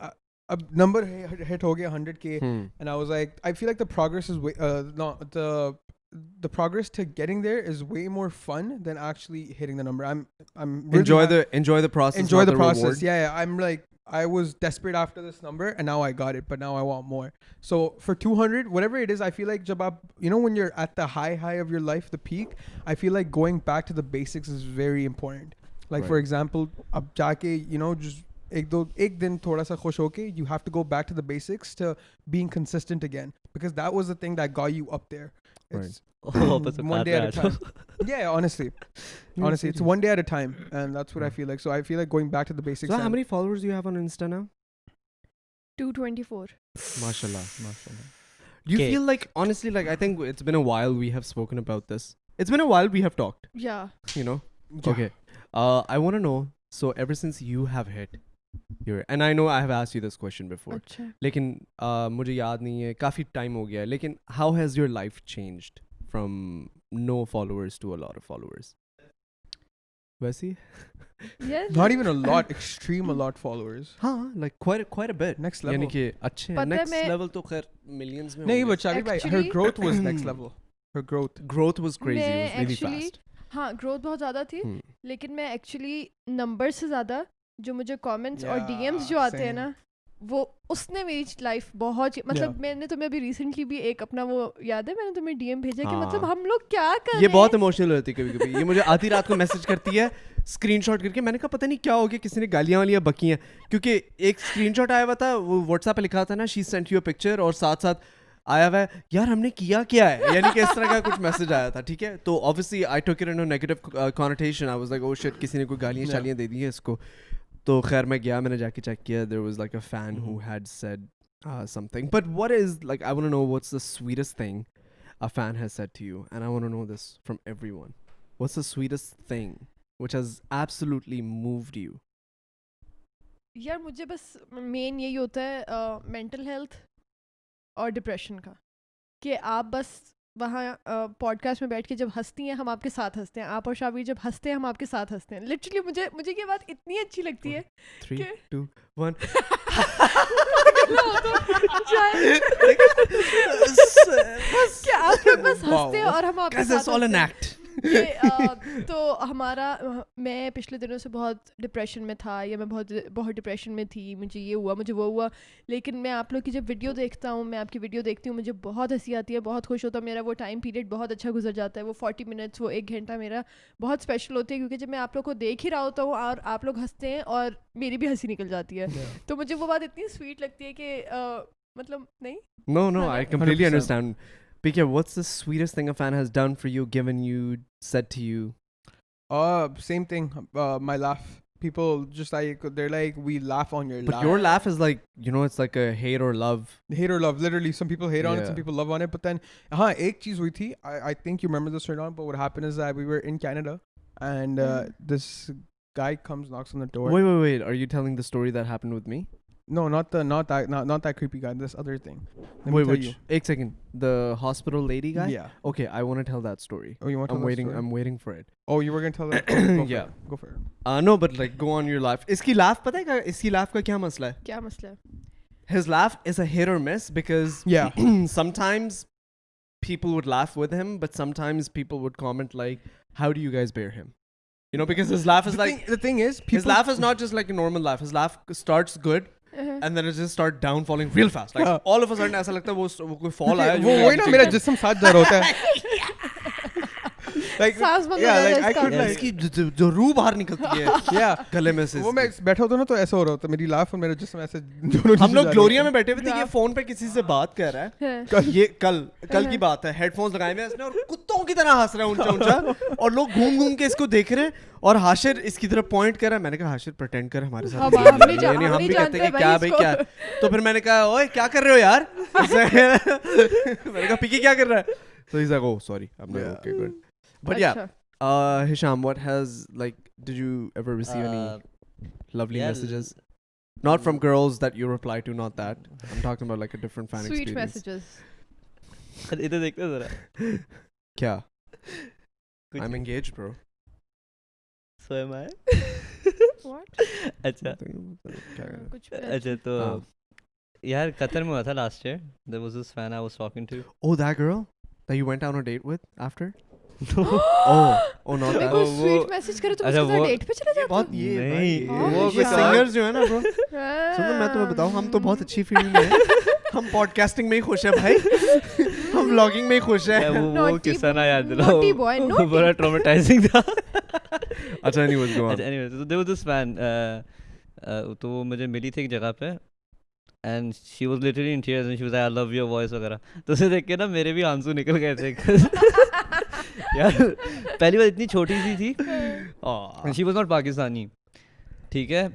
a number hit हो गया 100K, and I was like, I feel like the progress is way not the progress to getting there is way more fun than actually hitting the number. I'm really Enjoy the process. enjoy not the process. reward. Yeah, I'm like I was desperate after this number and now I got it, but now I want more. So for 200, whatever it is, I feel like jab aap, you know, when you're at the high of your life, the peak, I feel like going back to the basics is very important. Like for example, ab jaake, you know, just ek din thoda sa khush hoke, you have to go back to the basics to being consistent again, because that was the thing that got you up there. It's one day at a time. Yeah, honestly, it's one day at a time, and that's what I feel like. So I feel like going back to the basics. So how many followers do you have on Insta now? 224. Mashallah. Do you feel like, honestly, like I think it's been a while we have spoken about this. It's been a while we have talked. Yeah. You know? Yeah. Okay. I want to know, so ever since you have hit your, and I know I have asked you this question before, अच्छा. लेकिन मुझे याद नहीं है, काफ़ी time हो गया है, लेकिन how has your life changed from no followers to a lot of followers? वैसी? Yes. Not even a lot, extreme a lot followers. हाँ, like quite a bit. Next level. यानी कि अच्छे हैं. पता है Next मैं- level तो खैर millions में नहीं, होंगे. but Shadi bhai, her Actually- growth was next level. Her growth. Growth was crazy. मैं It was really actually- fast. हाँ, ग्रोथ बहुत ज़्यादा थी, Hmm. लेकिन मैं एक्चुअली नंबर से ज़्यादा जो मुझे कमेंट्स और Yeah, डीएम्स जो आते हैं same. ना, वो उसने मेरी लाइफ बहुत मतलब Yeah. मैंने तुम्हें अभी रिसेंटली भी एक अपना वो याद है, मैंने तुम्हें डीएम भेजा कि हाँ. मतलब हम लोग क्या कर रहे ये हैं. बहुत इमोशनल होती है कभी-कभी. ये मुझे आधी रात को मैसेज करती है स्क्रीनशॉट करके. मैंने कहा पता नहीं क्या हो गया, किसी ने गालियां वालियां बकी हैं, क्योंकि एक स्क्रीनशॉट आया हुआ था, वो व्हाट्सएप पे लिखा था ना, she sent you a picture, और साथ साथ आया हुआ है यार हमने किया क्या है, यानी कि इस तरह का कुछ मैसेज आया था. ठीक है, तो obviously I took it in a negative connotation. I was like oh shit, किसी ने कोई गालियां शालियां दे दी है इसको. तो खैर मैं गया, मैंने जाके चेक किया, there was like a fan who had said something. But what is, like, I want to know what's the sweetest thing a fan has said to you, and I want to know this from everyone. What's the sweetest thing which has absolutely moved you? यार मुझे बस main यही होता है mental health और depression का, कि आप बस वहाँ पॉडकास्ट में बैठ के जब हंसती हैं हम आपके साथ हंसते हैं, आप और शाबीर जब हंसते हैं हम आपके साथ हंसते हैं. लिटरली मुझे ये बात इतनी अच्छी लगती है 3, Okay. 2, 1. कि आप लोग बस हंसते हैं और हम आपके Guys, साथ it's all an हंसते हैं. act. तो हमारा मैं पिछले दिनों से बहुत डिप्रेशन में था, या मैं बहुत डिप्रेशन में थी, मुझे ये हुआ मुझे वो हुआ, लेकिन मैं आप लोग की जब वीडियो देखता हूँ, मैं आपकी वीडियो देखती हूँ, मुझे बहुत हंसी आती है, बहुत खुश होता हूँ. मेरा वो टाइम पीरियड बहुत अच्छा गुजर जाता है. वो 40 मिनट्स, वो 1 घंटा मेरा बहुत स्पेशल होती है, क्योंकि जब मैं आप लोग को देख ही रहा होता हूँ और आप लोग हंसते हैं और मेरी भी हंसी निकल जाती है. तो मुझे वो बात इतनी स्वीट लगती है कि मतलब नहीं. No, I completely 100%. understand. PK, what's the sweetest thing a fan has done for you, given you, said to you? Same thing. My laugh. People just like, they're like, we laugh on your But laugh. your laugh is like, you know, it's like a hate or love. Hate or love, literally. Some people hate on it, some Yeah. people love on it. But then, ek cheez hui thi. I think you remember this or not, but what happened is that we were in Canada, and this guy comes, knocks on the door. Wait. Are you telling the story that happened with me? No, not that creepy guy. This other thing. Let me Wait, tell which? you. Ek second. The hospital lady guy? Yeah. Okay, I want to tell that story. Oh, you want to I'm tell waiting. that story? I'm waiting for it. Oh, you were gonna tell that? Go for Yeah. it. Go for it. No, but like, go on your laugh. Iski laugh, पता है क्या? इसकी laugh का क्या मसला है? क्या मसला है? His laugh is a hit or miss, because Yeah. sometimes people would laugh with him, but sometimes people would comment like, "How do you guys bear him?" You know, because his laugh is The thing is, people. his laugh is not just like a normal laugh. His laugh starts good, and then it just start downfalling real fast. Like all of a sudden ऐसा लगता है वो कोई fall आया. वो वही ना मेरा जिस्म साथ जा रहा होता है. Like, सांस बंद हो yeah, जाता है like I इसका. could like, इसकी जो रूह बाहर निकलती है yeah. गले में से. वो मैं बैठा होता ना तो ऐसा हो रहा होता, मेरी लाफ और मेरा जिस्म ऐसे दोनों हम चीजें लोग जा रही ग्लोरिया होती में बैठे हुए थे, ये फोन पे किसी से बात कर रहा है. हाँ. ये कल की बात है, हेडफोन्स लगाए हुए हैं इसने और कुत्तों की तरह हंस रहा है ऊंचा, और लोग घूम के इसको देख रहे हैं, और हाशिर इसकी तरफ पॉइंट कर रहा है. मैंने कहा हाशिर प्रेटेंड कर हमारे साथ. हम नहीं यानी हम भी जानते कहते हैं कि भाई क्या भाई इसको. क्या. तो फिर मैंने कहा ओए क्या कर रहे हो यार. मैंने कहा पिकी क्या कर रहा है. So he's like, oh sorry, I'm not okay, good. But yeah, अच्छा. Hisham, what has, like, did you ever receive any lovely yeah, messages? Not from girls that you reply to, not that. I'm talking about like a different fan Sweet experience. messages. इधर देखते हो जरा. क्या? कुछ I'm नहीं. engaged, bro. So am I. What? अच्छा कुछ भी अच्छा तो हाँ. यार कतर में हुआ था last year. There was this fan I was talking to. Oh, that girl that you went on a date with after? oh not मेरे that. को स्वीट मैसेज करे तो अच्छा, उसके साथ वो- डेट पे चले जाते बहुत ये नहीं, भाई, वो ये कुछ सिंगर्स जो है ना ब्रो, हाँ। सुनो मैं तुम्हें बताऊं, हम तो बहुत अच्छी फील्ड में हैं, हम पॉडकास्टिंग में ही खुश हैं भाई, हम व्लॉगिंग में ही खुश हैं. वो Naughty किस्सा ना याद boy, naughty boy, दिलाओ, वो naughty. बड़ा ट्रॉमेटाइजिंग था. अच्छा anyways go on. अच्छा anyway, so there was this fan, तो वो मुझे मिली थी एक जगह पे, and she was literally in tears and she was like I love your voice वगैरह. तो उसे देख के ना मेरे भी आंसू निकल गए थे. यार पहली बार इतनी छोटी सी थी, and she was not Pakistani, ठीक है.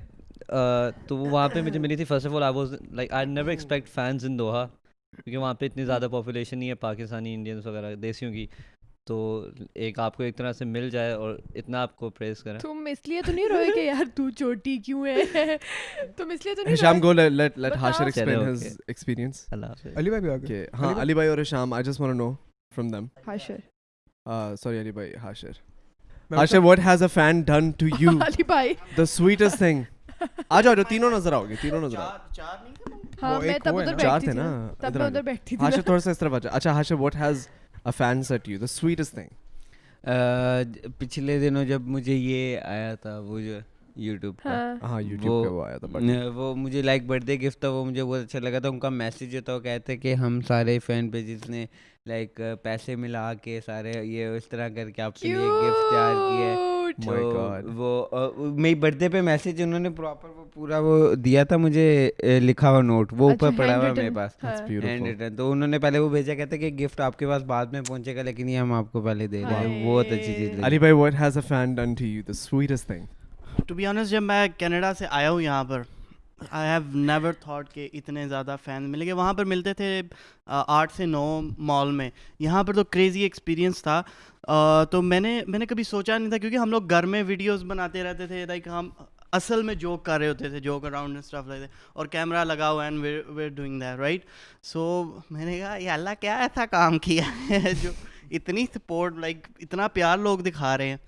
तो वो वहाँ पे मुझे मिली थी. First of all I was like I never expect fans in Doha, क्योंकि वहाँ पे इतनी ज़्यादा पॉपुलेशन नहीं है पाकिस्तानी इंडियंस वगैरह देसियों की, तो एक आपको एक तरह से मिल जाए और इतना आपको प्रेस करें. तुम इसलिए तो नहीं रोए कि यार तू छोटी क्यों है? तुम इसलिए तो नहीं Hisham, रोए? go let बताओ। Hashir explain चलो, his experience. अल्लाह हाफ़िज़. अली भाई भी आ गए. Okay, हाँ Ali bhai और Hisham, I just want to know from them. Hashir Sorry Ali bhai, Hashir. मैं Hashir, what has a fan done to you? Ali भाई The sweetest thing. आ जाओ तीनों नजर आओगे, तीनों नजर आओ. चार नहीं थे? हाँ वो मैं एक तब वो है उधर ना? चार बैठती थे थी ना, ना, तब इधर मैं आ उधर जाओ. बैठती थी Hashir ना. थोड़ा सा इस तरफ आ जा. अच्छा Hashir, what has a fan said to you? The sweetest thing. पिछले दिनों जब मुझे ये आया था वो जो यूट्यूब का, हाँ हाँ YouTube पे वो आया था but वो मुझे लाइक बर्थडे गिफ्ट था, वो मुझे बहुत अच्छा लगा था. उनका मैसेज जो था वो कहते कि हम सारे फैन पेजेस ने लाइक पैसे मिला के सारे ये इस तरह करके आपके लिए गिफ्ट तैयार किया है. Cute. My God. वो मेरी बर्थडे पे मैसेज उन्होंने प्रॉपर वो पूरा वो दिया था मुझे, लिखा हुआ नोट वो अच्छा, ऊपर पड़ा हुआ है मेरे handwritten, पास, हाँ. That's beautiful. Hand written. तो उन्होंने पहले वो भेजा, कहते कि गिफ्ट आपके पास बाद में पहुंचेगा लेकिन ये हम आपको पहले दे रहे हैं. बहुत अच्छी चीज़ लगी. Ali bhai, what has a fan done to you? The sweetest thing. To be honest, जब मैं कनाडा से आया हूँ यहाँ पर, आई हैव नेवर थॉट कि इतने ज़्यादा फ़ैन मिलेंगे. वहाँ पर मिलते थे 8 से 9 मॉल में. यहाँ पर तो क्रेज़ी एक्सपीरियंस था. तो मैंने कभी सोचा नहीं था, क्योंकि हम लोग घर में वीडियोस बनाते रहते थे, लाइक हम असल में जोक कर रहे होते थे, joke around and stuff like that, और कैमरा लगा हुआ and we doing that right. So मैंने कहा ये अल्लाह क्या ऐसा काम किया है जो इतनी सपोर्ट, लाइक इतना प्यार लोग दिखा रहे हैं.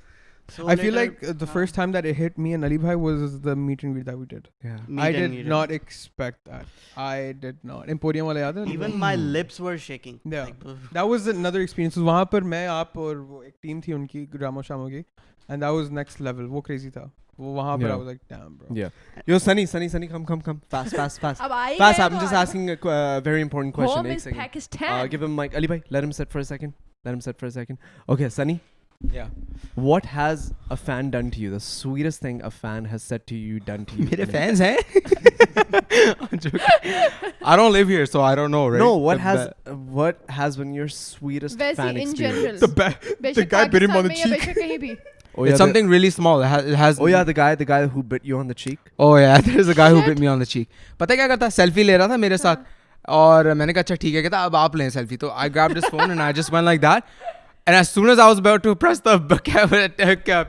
So I feel later- like the first time that it hit me and Ali bhai was the meet and greet that we did. Yeah. meet I and did greet. not expect that. I did not. Emporium वाला याद है? Even my lips were shaking. Yeah. Like, That was another experience. वहाँ पर मैं, आप और वो एक टीम थी उनकी, रामो शामो की, and that was next level. वो crazy था. वो वहाँ पर Yeah. I was like, damn bro. Yeah. Yo, Sunny, come. Fast. अब आई Fast, गए I'm just और- asking a very important question. Home एक is second. Pakistan. Give him mic. Ali bhai, let him sit for a second. Okay, Sunny, Yeah. what has a fan done to you? The sweetest thing a fan has said to you, done to you? मेरे fans हैं? I'm joking. I don't live here, so I don't know, right? No, The what has been your sweetest वैसे fan in experience? general. the बेशक guy bit him on Pakistan the में या cheek. बेशक कहीं भी. Oh It's yeah, something really small. It has. the guy who bit you on the cheek. Oh yeah, there's a guy who Shit. bit me on the cheek. पता है क्या करता? Selfie ले रहा था मेरे साथ, और मैंने कहा अच्छा ठीक है, कहता अब आप लें सेल्फी. तो I grabbed his phone and I just went like that. And as soon as I was about to press the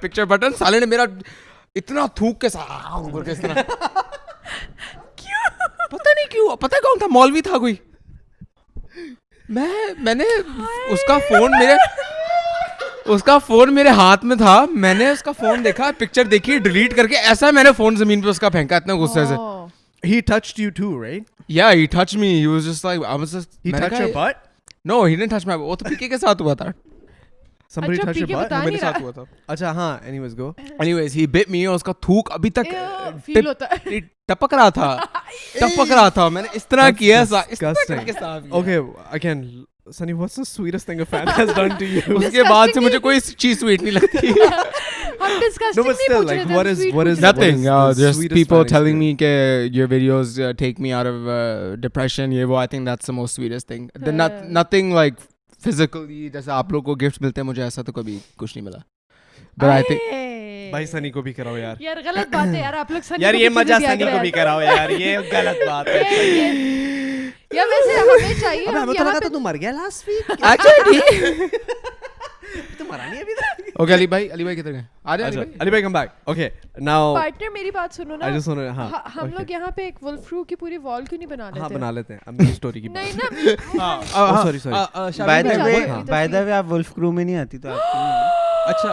picture button, साले ने मेरा इतना थूक के साथ करके इस तरह. पता नहीं क्यों, पता है कौन था? मौलवी था कोई. मैंने उसका फोन मेरे हाथ में था. मैंने उसका फोन देखा, पिक्चर देखी, डिलीट करके ऐसा मैंने फोन जमीन पे उसका फेंका इतना गुस्से से. Oh. He touched you too, right? Yeah, he touched me. He was just like, I was just. He मैंने touched your कहा, butt? No, he didn't touch my butt. वो तो पीके के साथ हुआ था. Somebody अच्छा, touched your पीके butt? बता मेरे नहीं साथ रहा. हुआ था. अच्छा हाँ, anyways go. Anyways, he bit me और उसका थूक अभी तक फील होता है. टपक रहा था. मैंने इस तरह That's किया, इस तरह disgusting. करके साफ किया. Okay, again, Sunny, what's the sweetest thing a fan has done to you? उसके बाद से मुझे कोई चीज स्वीट नहीं लगती. हम disgusting No, but नहीं still, पूछ रहे like, थे, what हम is- sweet what पूछ is- रहे थे. Nothing. the Just sweetest people fan telling me that your videos take me out of depression. ये वो, I think that's the most sweetest thing. Nothing like physically, जैसे आप लोग को गिफ्ट मिलते हैं, मुझे ऐसा तो कभी कुछ नहीं मिला. But I think अरे, भाई सनी को भी कराओ यार. यार गलत बात है यार, आप लोग सनी यार को ये भी मजा चीज़ें सनी दिया को भी करें. कराओ यार, ये गलत बात है. यार वैसे हमें चाहिए, अबे हम हमें तो यहाँ लगा पे था तू मर गया लास्ट वीक. actually तू मरा नहीं अभी तक. okay, अली भाई किधर गए? आ रहे हैं Ali bhai, come back. Okay, now partner मेरी बात सुनो ना. I just want to हाँ. हम लोग यहाँ पे एक वुल्फ क्रू की पूरी वॉल क्यों नहीं बना लेते? हाँ बना लेते हैं. अब मेरी स्टोरी की नहीं बात. ना. Oh, sorry. By the भाई, way, हाँ. by the way, आप वुल्फ क्रू में नहीं आती तो आपकी Acha,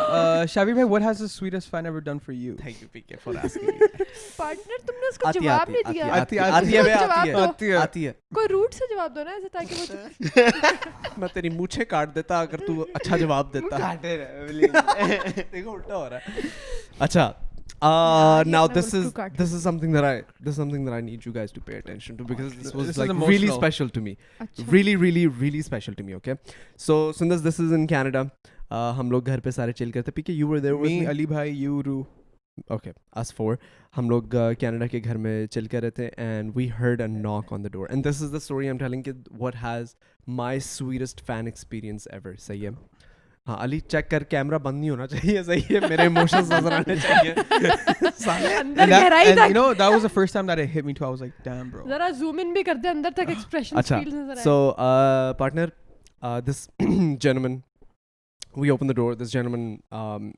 Shabir bhai, what has the sweetest fan ever done for you? Thank you, PK, for asking me that. Partner तुमने उसको आती है, जवाब आती नहीं है, दिया आती है, आती है, बे, आती है, आती है। आती है। कोई रूट से जवाब दो ना ऐसे ताकि वो मैं तेरी मूछें काट देता अगर तू अच्छा जवाब देता। काटे रहे देखो उल्टा हो रहा है। अच्छा, now अपना this मुल्क is को काट this is something that I need you guys to pay attention to because this was This is like really emotional. special to me. अच्छा Really special to me. Okay, so Sundar, this is in Canada. हम लोग घर पे सारे chill करते। PK, you were there with Me, me. Ali bhai, you, Ru. Okay, us four. हम लोग Canada के घर में chill कर रहे थे and we heard a knock on the door. And this is the story I'm telling you what has my sweetest fan experience ever. सही है? हाँ, अली चेक कर, कैमरा बंद नहीं होना चाहिए, सही है, मेरे इमोशंस नजर आने चाहिए। साले अंदर And, that, गहराई and तक you know, that was the first time that it hit me too. I was like, damn, bro. जरा जूम इन भी करते अंदर तक एक्सप्रेशन अच्छा, फील नजर आए so partner, this gentleman, we open the door. This gentleman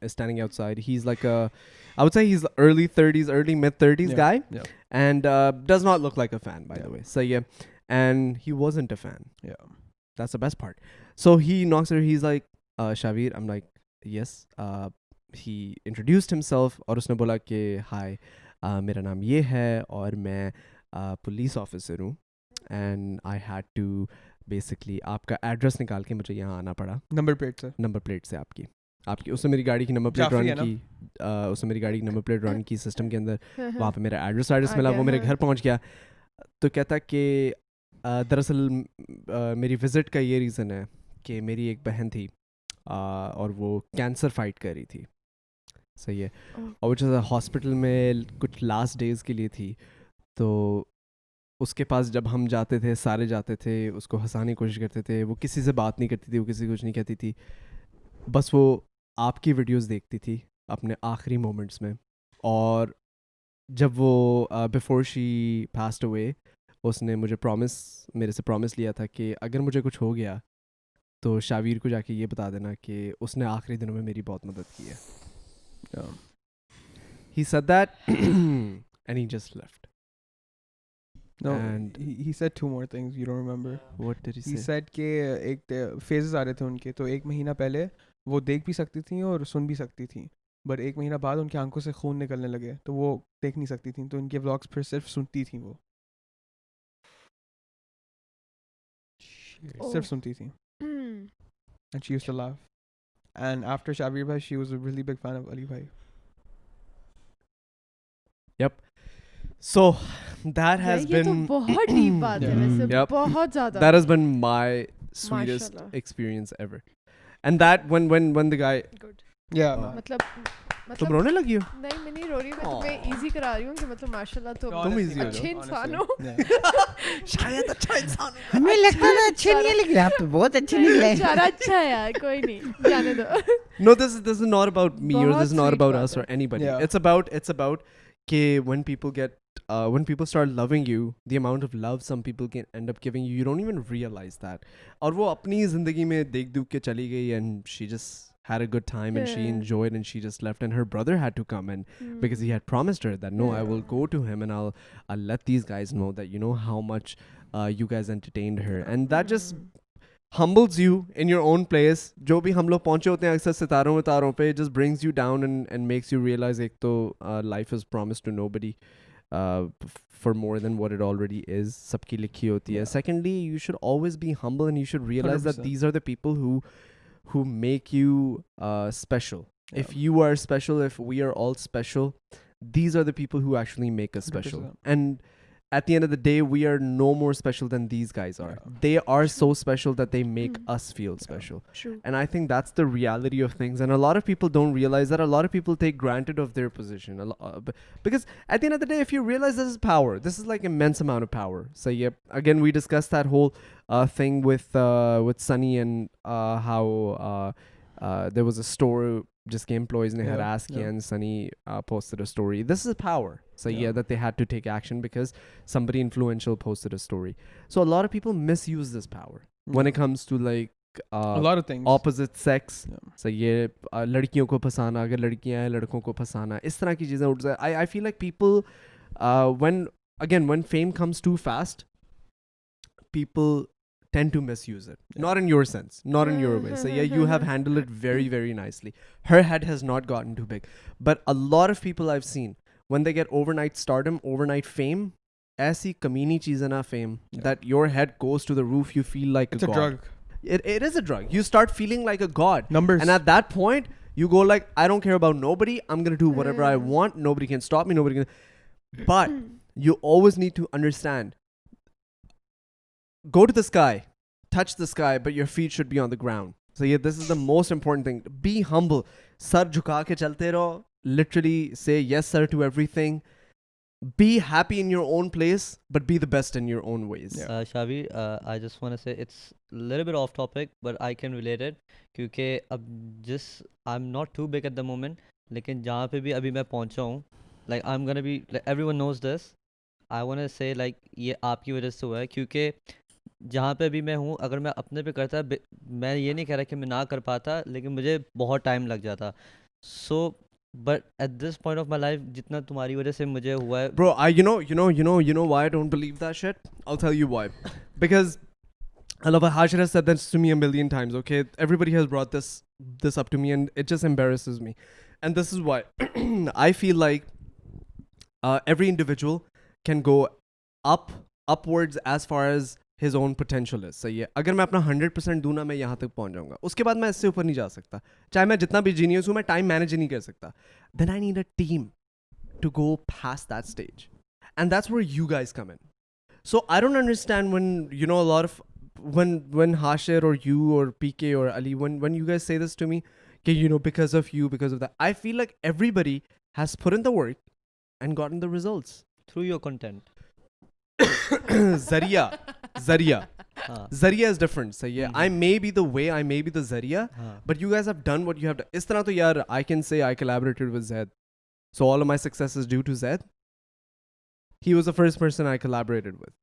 is standing outside. He's like I would say he's early 30s, early mid 30s Yeah, guy, yeah. and does not look like a fan, by the Yeah. way. So yeah, and he wasn't a fan. Yeah. That's the best part. So he knocks her. He's like, Shavir. I'm like, yes. He introduced himself और उसने बोला कि hi, मेरा नाम ये है और मैं पुलिस ऑफिसर हूँ and I had to basically आपका एड्रेस निकाल के मुझे यहाँ आना पड़ा Number plate, sir. Number plate से आपकी उसने मेरी गाड़ी की नंबर प्लेट जाफरी रन है ना? की उसने मेरी गाड़ी की नंबर प्लेट रन की सिस्टम के अंदर वहाँ पे मेरा एड्रेस आ मिला गया, वो मेरे हाँ। घर पहुँच गया तो कहता कि दरअसल मेरी विज़िट का ये रीज़न है कि मेरी एक बहन थी और वो कैंसर फाइट कर रही थी सही है और वो हॉस्पिटल में कुछ लास्ट डेज़ के लिए थी तो उसके पास जब हम जाते थे सारे जाते थे उसको हंसाने की कोशिश करते थे वो किसी से बात नहीं करती थी वो किसी को कुछ नहीं कहती थी बस वो आपकी वीडियोस देखती थी अपने आखिरी मोमेंट्स में और जब वो बिफोर शी पास्ड अवे उसने मुझे मेरे से प्रॉमिस लिया था कि अगर मुझे कुछ हो गया तो शावीर को जाके ये बता देना कि उसने आखिरी दिनों में मेरी बहुत मदद की है He said that and he just left. No, And- he said two more things. You don't remember? What did he He say? said कि एक phases आ रहे थे उनके तो एक महीना पहले वो देख भी सकती थी और सुन भी सकती थी बट एक महीना बाद उनकी आंखों से खून निकलने लगे तो वो देख नहीं सकती थी तो उनके व्लॉग्स फिर सिर्फ सुनती थी वो सिर्फ सुनती थी and she used to laugh and after Shabir bhai she was a really big fan of Ali bhai. So that has ये तो been बहुत डीप बात है वैसे Yep. बहुत ज्यादा that has been my sweetest Mashallah. experience ever. And that when the guy Good. Yeah, Oh. मतलब तुम रोने लगी हो नहीं मैं नहीं रो रही मैं तुम्हें इजी करा रही हूँ कि मतलब माशाल्लाह तो No, तुम honestly, easy हो अच्छे जाओ। इंसान honestly, हो yeah. शायद अच्छा इंसान हमें लगता था अच्छे नहीं निकले आप तो बहुत अच्छे निकले बेचारा अच्छा है यार कोई नहीं जाने दो No, this is not about me or this is not बहुत about sweet us or बात है। anybody. Yeah. It's about कि when people start loving you, the amount of love some people can end up giving you, you don't even realize that. और वो अपनी जिंदगी में देख दुख के चली गई and she just had a good time and she Yeah. enjoyed and she just left and her brother had to come and because he had promised her that no, I will go to him and I'll let these guys know that you know how much you guys entertained her and that just humbles you in your own place जो भी हम लोग पहुंचे होते हैं अक्सर सितारों पे just brings you down and makes you realize एक तो life is promised to nobody for more than what it already is सबकी लिखी होती है secondly you should always be humble and you should realize that 100%. these are the people who make you special if you are special if we are all special these are the people who actually make us special 100%. and at the end of the day we are no more special than these guys are Yeah. they are so special that they make us feel special True. and I think that's the reality of things and a lot of people don't realize that a lot of people take granted of their position because at the end of the day if you realize this is power this is like immense amount of power so yep again we discussed that whole thing with Sunny and how there was a store जिसके employees ने Yeah, harass किया yeah. and Sunny posted a story this is power so yeah that they had to take action because somebody influential posted a story so a lot of people misuse this power when it comes to like a lot of things. opposite sex Yeah. so ये लड़कियों को फंसाना अगर लड़कियां हैं लड़कों को फंसाना इस तरह की चीज़ें उठ जाए I feel like people when fame comes too fast people tend to misuse it. Not in your sense, not in your way. So yeah, you have handled it very, very nicely. Her head has not gotten too big. But a lot of people I've seen, when they get overnight stardom, overnight fame, aisi kamini cheez hai na fame, that your head goes to the roof, you feel like It's a a god. drug. It is a drug. You start feeling like a god. Numbers. And at that point, you go like, I don't care about nobody. I'm going to do whatever I want. Nobody can stop me. Nobody can. But you always need to understand. Go to the sky, touch the sky, but your feet should be on the ground. So yeah, this is the most important thing. Be humble. Sar jhuka ke chalte raho. Literally say yes sir to everything. Be happy in your own place, but be the best in your own ways. Shavi, I just want to say it's a little bit off topic, but I can relate it. क्योंकि अब I'm not too big at the moment, लेकिन जहाँ पे भी अभी मैं पहुँचा हूँ, like I'm gonna be, like everyone knows this. I want to say like ये आपकी वजह से हुआ है, क्योंकि जहाँ पे अभी मैं हूँ, अगर मैं अपने पे करता, मैं ये नहीं कह रहा कि मैं ना कर पाता, लेकिन मुझे बहुत टाइम लग जाता. So but at this point of my life, जितना तुम्हारी वजह से मुझे हुआ है. Bro, you know why I don't believe that shit? I'll tell you why. Because I love Hashir has said this to me a million times, okay? Everybody has brought this up to me and it just embarrasses me. And this is why. I feel like every individual can go upwards as far as his own potential is. सही है. अगर मैं अपना 100% दूँ ना, मैं यहाँ तक पहुँच जाऊँगा. उसके बाद मैं इससे ऊपर नहीं जा सकता. चाहे मैं जितना भी जीनियस हूँ, मैं टाइम मैनेज नहीं कर सकता. Then I need a team to go past that stage. And that's where you guys come in. So I don't understand when, you know, a lot of, when Hashir or you or PK or Ali, when you guys say this to me, okay, you know, because of you, because of that, I feel like everybody has put in the work and gotten the results. Through your content. Zariya. Zariya is different. So yeah, I may be the way, I may be the Zariya, but you guys have done what you have done. Is tarah to yaar, I can say I collaborated with Zed. So all of my success is due to Zed. He was the first person I collaborated with.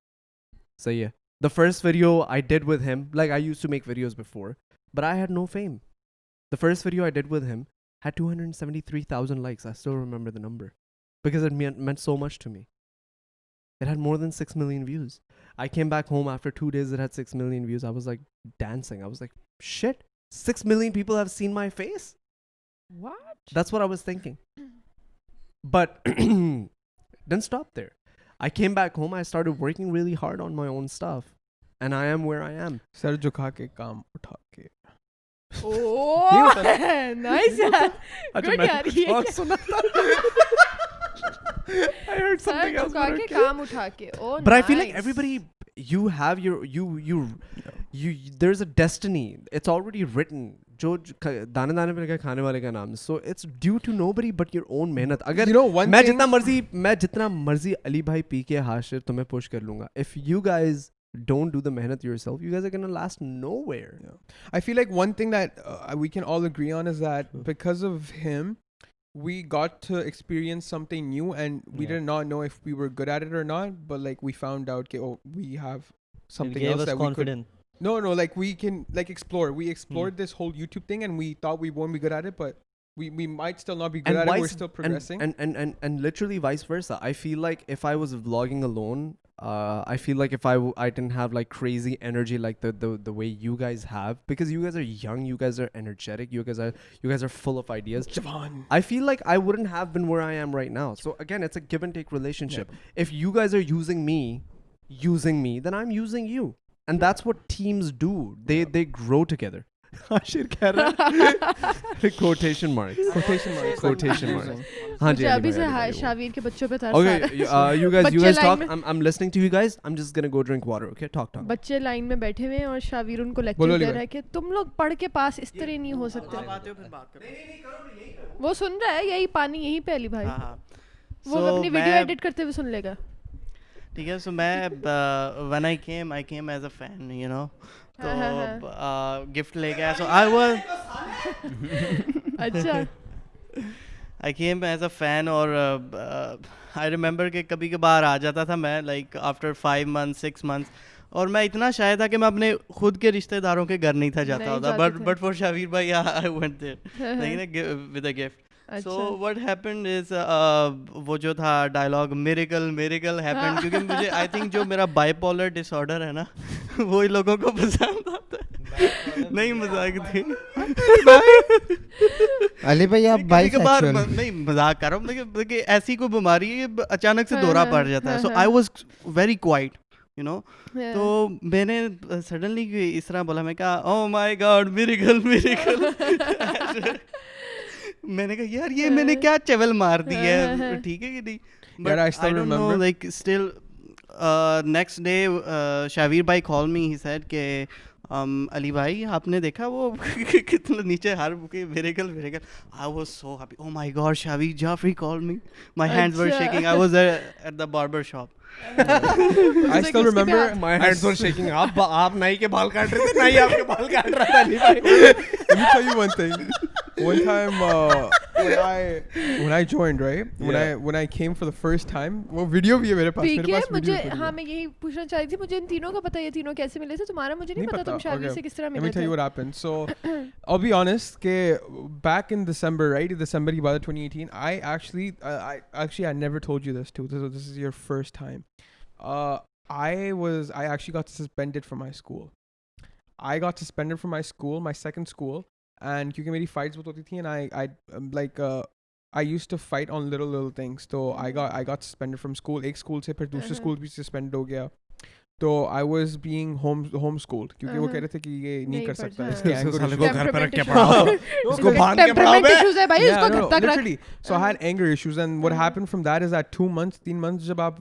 So yeah, the first video I did with him, like I used to make videos before, but I had no fame. The first video I did with him had 273,000 likes. I still remember the number because it meant so much to me. It had more than 6 million views. I came back home after 2 days. It had 6 million views. I was like dancing. I was like, shit, 6 million people have seen my face. What? That's what I was thinking. But didn't stop there. I came back home. I started working really hard on my own stuff. And I am where I am. Sir झुका के काम उठा के. Oh, nice यार. Good यार ये. I heard something else. झुका के काम उठा के. Oh, but I feel like everybody, you have your, you there's a destiny. It's already written. जो दाने दाने पे खाने वाले का नाम. So it's due to nobody but your own मेहनत. अगर You know, one मैं thing- जितना मर्जी अली भाई PK हाशिर तुम्हें push कर लूँगा. If you guys don't do the mehnat yourself, you guys are gonna last nowhere. I feel like one thing that we can all agree on is that because of him, we got to experience something new, and we did not know if we were good at it or not. But like we found out, okay, oh, we have something It gave else us that confidence. we could. No, like we can like explore. We explored this whole YouTube thing, and we thought we won't be good at it, but we might still not be good at it. We're still progressing. And literally vice versa. I feel like if I was vlogging alone, I feel like if I didn't have like crazy energy like the way you guys have, because you guys are young, you guys are energetic, you guys are full of ideas. Javon. I feel like I wouldn't have been where I am right now. So again, it's a give and take relationship. If you guys are using me, then I'm using you. And that's what teams do. They grow together. Ashir keh raha quotation marks. Quotation marks. हाँ जी. अभी से शावीर के बच्चों पे तरस Okay, you guys talk. I'm listening to you guys. I'm just gonna go drink water. Okay, talk. बच्चे line में बैठे हुए हैं और शावीर उनको लेक्चर दे रहा है कि तुम लोग पढ़ के पास इस तरह नहीं हो सकते. वो सुन रहा है, यही पानी यहीं पे अली भाई. वो अपनी वीडियो एडिट करते हुए सुन लेगा. ठीक है. सो मैं when I came as a fan, you know. तो गिफ्ट लेके आया. So I was अच्छा. I came as a fan और I remember कि कभी कभार आ जाता था मैं, like after 5 months 6 months, और मैं इतना शायद था कि मैं अपने खुद के रिश्तेदारों के घर नहीं था जाता होता. But for Shavir भाई I went there with a gift. So what happened is वो जो था dialogue miracle happened, क्योंकि मुझे I think जो मेरा bipolar disorder है ना वही लोगों को पसंद आता है। नहीं मजाक थी अली भाई आप कभी कभार बाइसेक्सुअल नहीं मजाक कर रहा हूँ देखिए ऐसी कोई बीमारी है अचानक से दौरा पड़ जाता है so I was very quiet you know तो मैंने सडनली इस तरह बोला मैं कहा ओह माय गॉड मिरेकल मैंने कहा यार ये मैंने क्या चवल मार दी है ठीक है कि नहीं But I still I don't know, remember. like still next day Shavir भाई call me he said कि अली भाई आपने देखा वो कितना नीचे हार bouquet miracle I was so happy oh my god Shaveer Jafri called me my hands were shaking I was at the barber shop I still remember My hands were shaking. आप नाई के बाल काट रहे थे, नाई आपके बाल काट रहा था अली भाई. Let me tell you one thing. One time when I joined, right? When I came for the first time, वो video भी है मेरे पास. ठीक है मुझे हाँ मैं यही पूछना चाह रही थी मुझे इन तीनों का पता ये तीनों कैसे मिले थे तुम्हारा मुझे नहीं पता तुम शादी से किस तरह Let me मिले tell थे you what happened. So I'll be honest कि back in December, right? December की बात है 2018. I actually never told you this too. This is your first time. I actually got suspended from my school. I got suspended from my school, my second school, and क्योंकि मेरी fights बहुत होती थी and I used to fight on little things. So I got suspended from school. एक school से फिर दूसरे school भी suspended हो गया. तो I was being homeschooled क्योंकि वो कह रहे थे कि ये नहीं कर सकता इसके anger साले को issues. घर पे रख के पढ़ाओ. उसको बांध के पढ़ाओ बे. issues है भाई उसको घर तक रख Literally. So I had anger issues, and what happened from that is that 3 months जब आप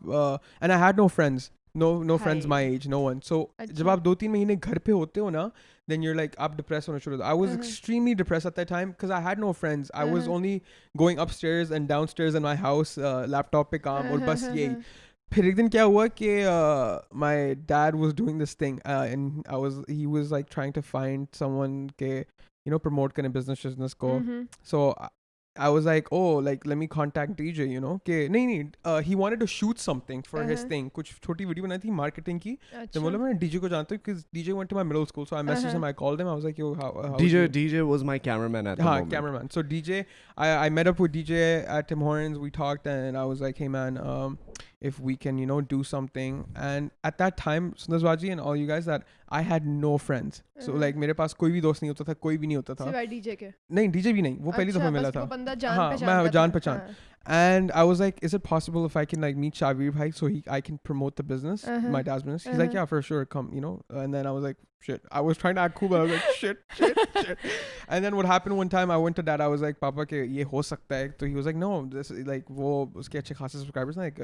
and I had no friends. No friends my age, no one. So जब आप 2-3 महीने घर पे होते हो ना, then you're like आप depressed होना शुरू होता. I was extremely depressed at that time because I had no friends. I was only going upstairs and downstairs in my house, laptop पे काम और बस यही. फिर एक दिन क्या हुआ कि my dad was doing this thing and he was like trying to find someone के promote करने business को. So I was like, oh, like let me contact DJ, कि नहीं he wanted to shoot something for his thing. कुछ छोटी video बनाई थी marketing की. तो बोला मैं DJ को जानता हूँ because DJ went to my middle school. So I messaged him, I called him, I was like, yo, how DJ was my cameraman at the moment. Cameraman. So DJ, I met up with DJ at Tim Hortons. We talked and I was like, hey man, if we can, do something. And at that time, Sunazwaji and all you guys, that I had no friends. So like मेरे पास कोई भी दोस्त नहीं होता था, कोई भी नहीं होता था. सिवाय DJ के. नहीं DJ भी नहीं, वो पहली दफा मिला था. हाँ, मैं जान पहचान. And I was like, is it possible if I can like meet Shaveer bhai so I can promote the business, my dad's business? He's like, yeah, for sure, come, And then I was like, shit. I was trying to act cool, but I was like, shit. And then what happened one time, I went to dad. I was like, Papa, ke ye ho sakta hai. So he was like, no, this is like wo uske achhe khase subscribers like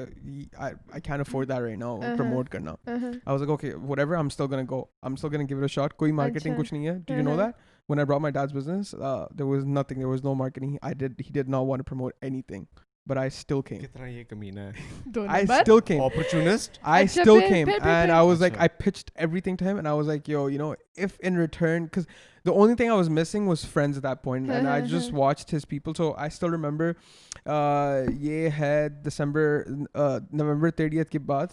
I can't afford that right now. Promote karna. I was like, okay, whatever. I'm still gonna go. I'm still gonna give it a shot. Koi marketing kuch nahi hai. Did you know that? When I brought my dad's business, there was nothing. There was no marketing. He did not want to promote anything. But I still came. कितना ये कमीना है. I still came. Opportunist. I still came. And I was like, I pitched everything to him and I was like, yo, if in return, because the only thing I was missing was friends at that point, and I just watched his people. So I still remember ये है November 30th के बाद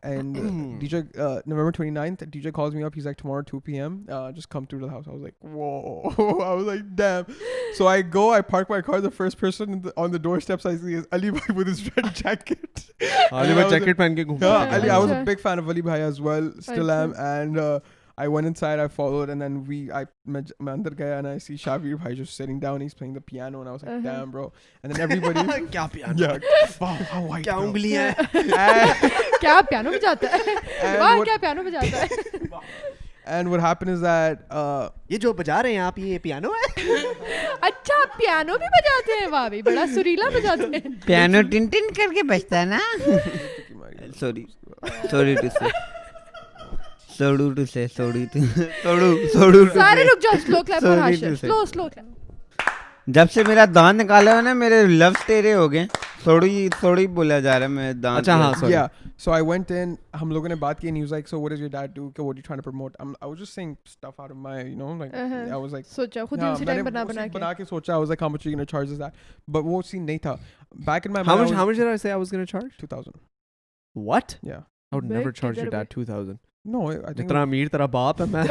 and DJ November 29th DJ calls me up. He's like, tomorrow 2 p.m. Just come through to the house. I was like, whoa. I was like, damn. So I go, I park my car. The first person on the doorsteps I see is Ali Bhai with his red jacket. Ali Bhai jacket पहन के घूमता है. Ali, I was a big fan of Ali Bhai as well. Still am. And I went inside, I followed, and then मैं अंदर गया and I see Shaveer Bhai just sitting down. He's playing the piano, and I was like, damn, bro. And then everybody, क्या piano? yeah, wow, how white, क्या bro. उंगली है? क्या piano बजाता है? वाह क्या पियानो बजाता है? And what happened is that ये जो बजा रहे हैं आप ये पियानो है? अच्छा पियानो भी बजाते हैं वाह भी बड़ा सुरीला बजाते हैं. पियानो टिन टिन करके बजता है ना. sorry to say सारे रुक जाओ स्लो क्लैप और हाशिर स्लो क्लैप. जब से मेरा दांत निकाला है ना मेरे लव्स तेरे हो गए. थोड़ी बोला जा रहा है मैं दांत. अच्छा हाँ sorry. Yeah, so I went in. हम लोगों ने बात की and he was like, so what does your dad do? What are you trying to promote? I was just saying stuff out of my, like I was like, सोचा खुद incident बना के सोचा. I was like, how much are you gonna charge us that? But वो scene नहीं था. Back in my How mind, much did I say I was gonna charge? 2,000. What? Yeah. I would never charge your dad 2,000. No, I think. जितना अमीर तेरा बाप है मैं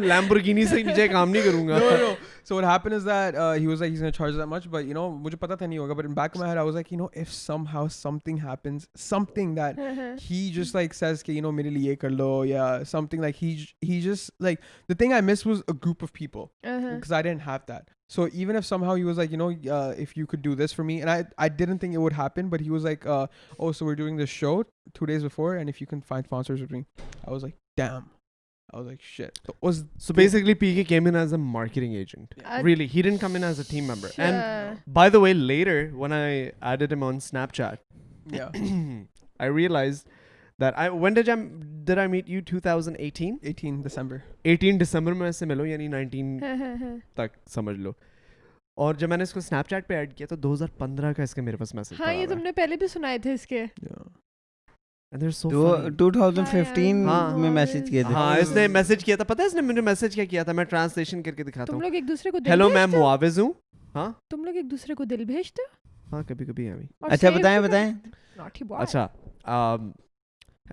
Lamborghini से नीचे काम नहीं करूँगा. No. So what happened is that he was like, he's gonna charge that much, but you know, मुझे पता था नहीं होगा. But in back of my head, I was like, you know, if somehow something happens, something that he just like says, कि you know, मेरे लिए ये कर लो, yeah, something like he just like the thing I missed was a group of people because I didn't have that. So even if somehow he was like, you know, if you could do this for me, and I didn't think it would happen, but he was like, oh, so we're doing this show 2 days before, and if you can find sponsors with me, I was like, damn. I was like, shit. So basically, PK came in as a marketing agent. Really, he didn't come in as a team member. And by the way, later when I added him on Snapchat, I realized that when did I meet you? 2018. 18 December. 18 December में से मिलो यानी 19 तक समझ लो. और जब मैंने इसको Snapchat पे ऐड किया तो 2015 का इसके मेरे पास मैसेज. हाँ, ये तुमने पहले भी सुनाए थे इसके. And they're so 2015 में मैसेज किए थे. हाँ, इसने मैसेज किया था. पता है इसने मुझे मैसेज क्या किया था? मैं ट्रांसलेशन करके दिखाता हूँ. तुम लोग एक दूसरे को दिल हेलो, मैं भेजते हो? मुआविज हूँ. हाँ, तुम लोग एक दूसरे को दिल भेजते हो? हाँ, कभी कभी है. अच्छा, बताएं. Naughty boy. अच्छा,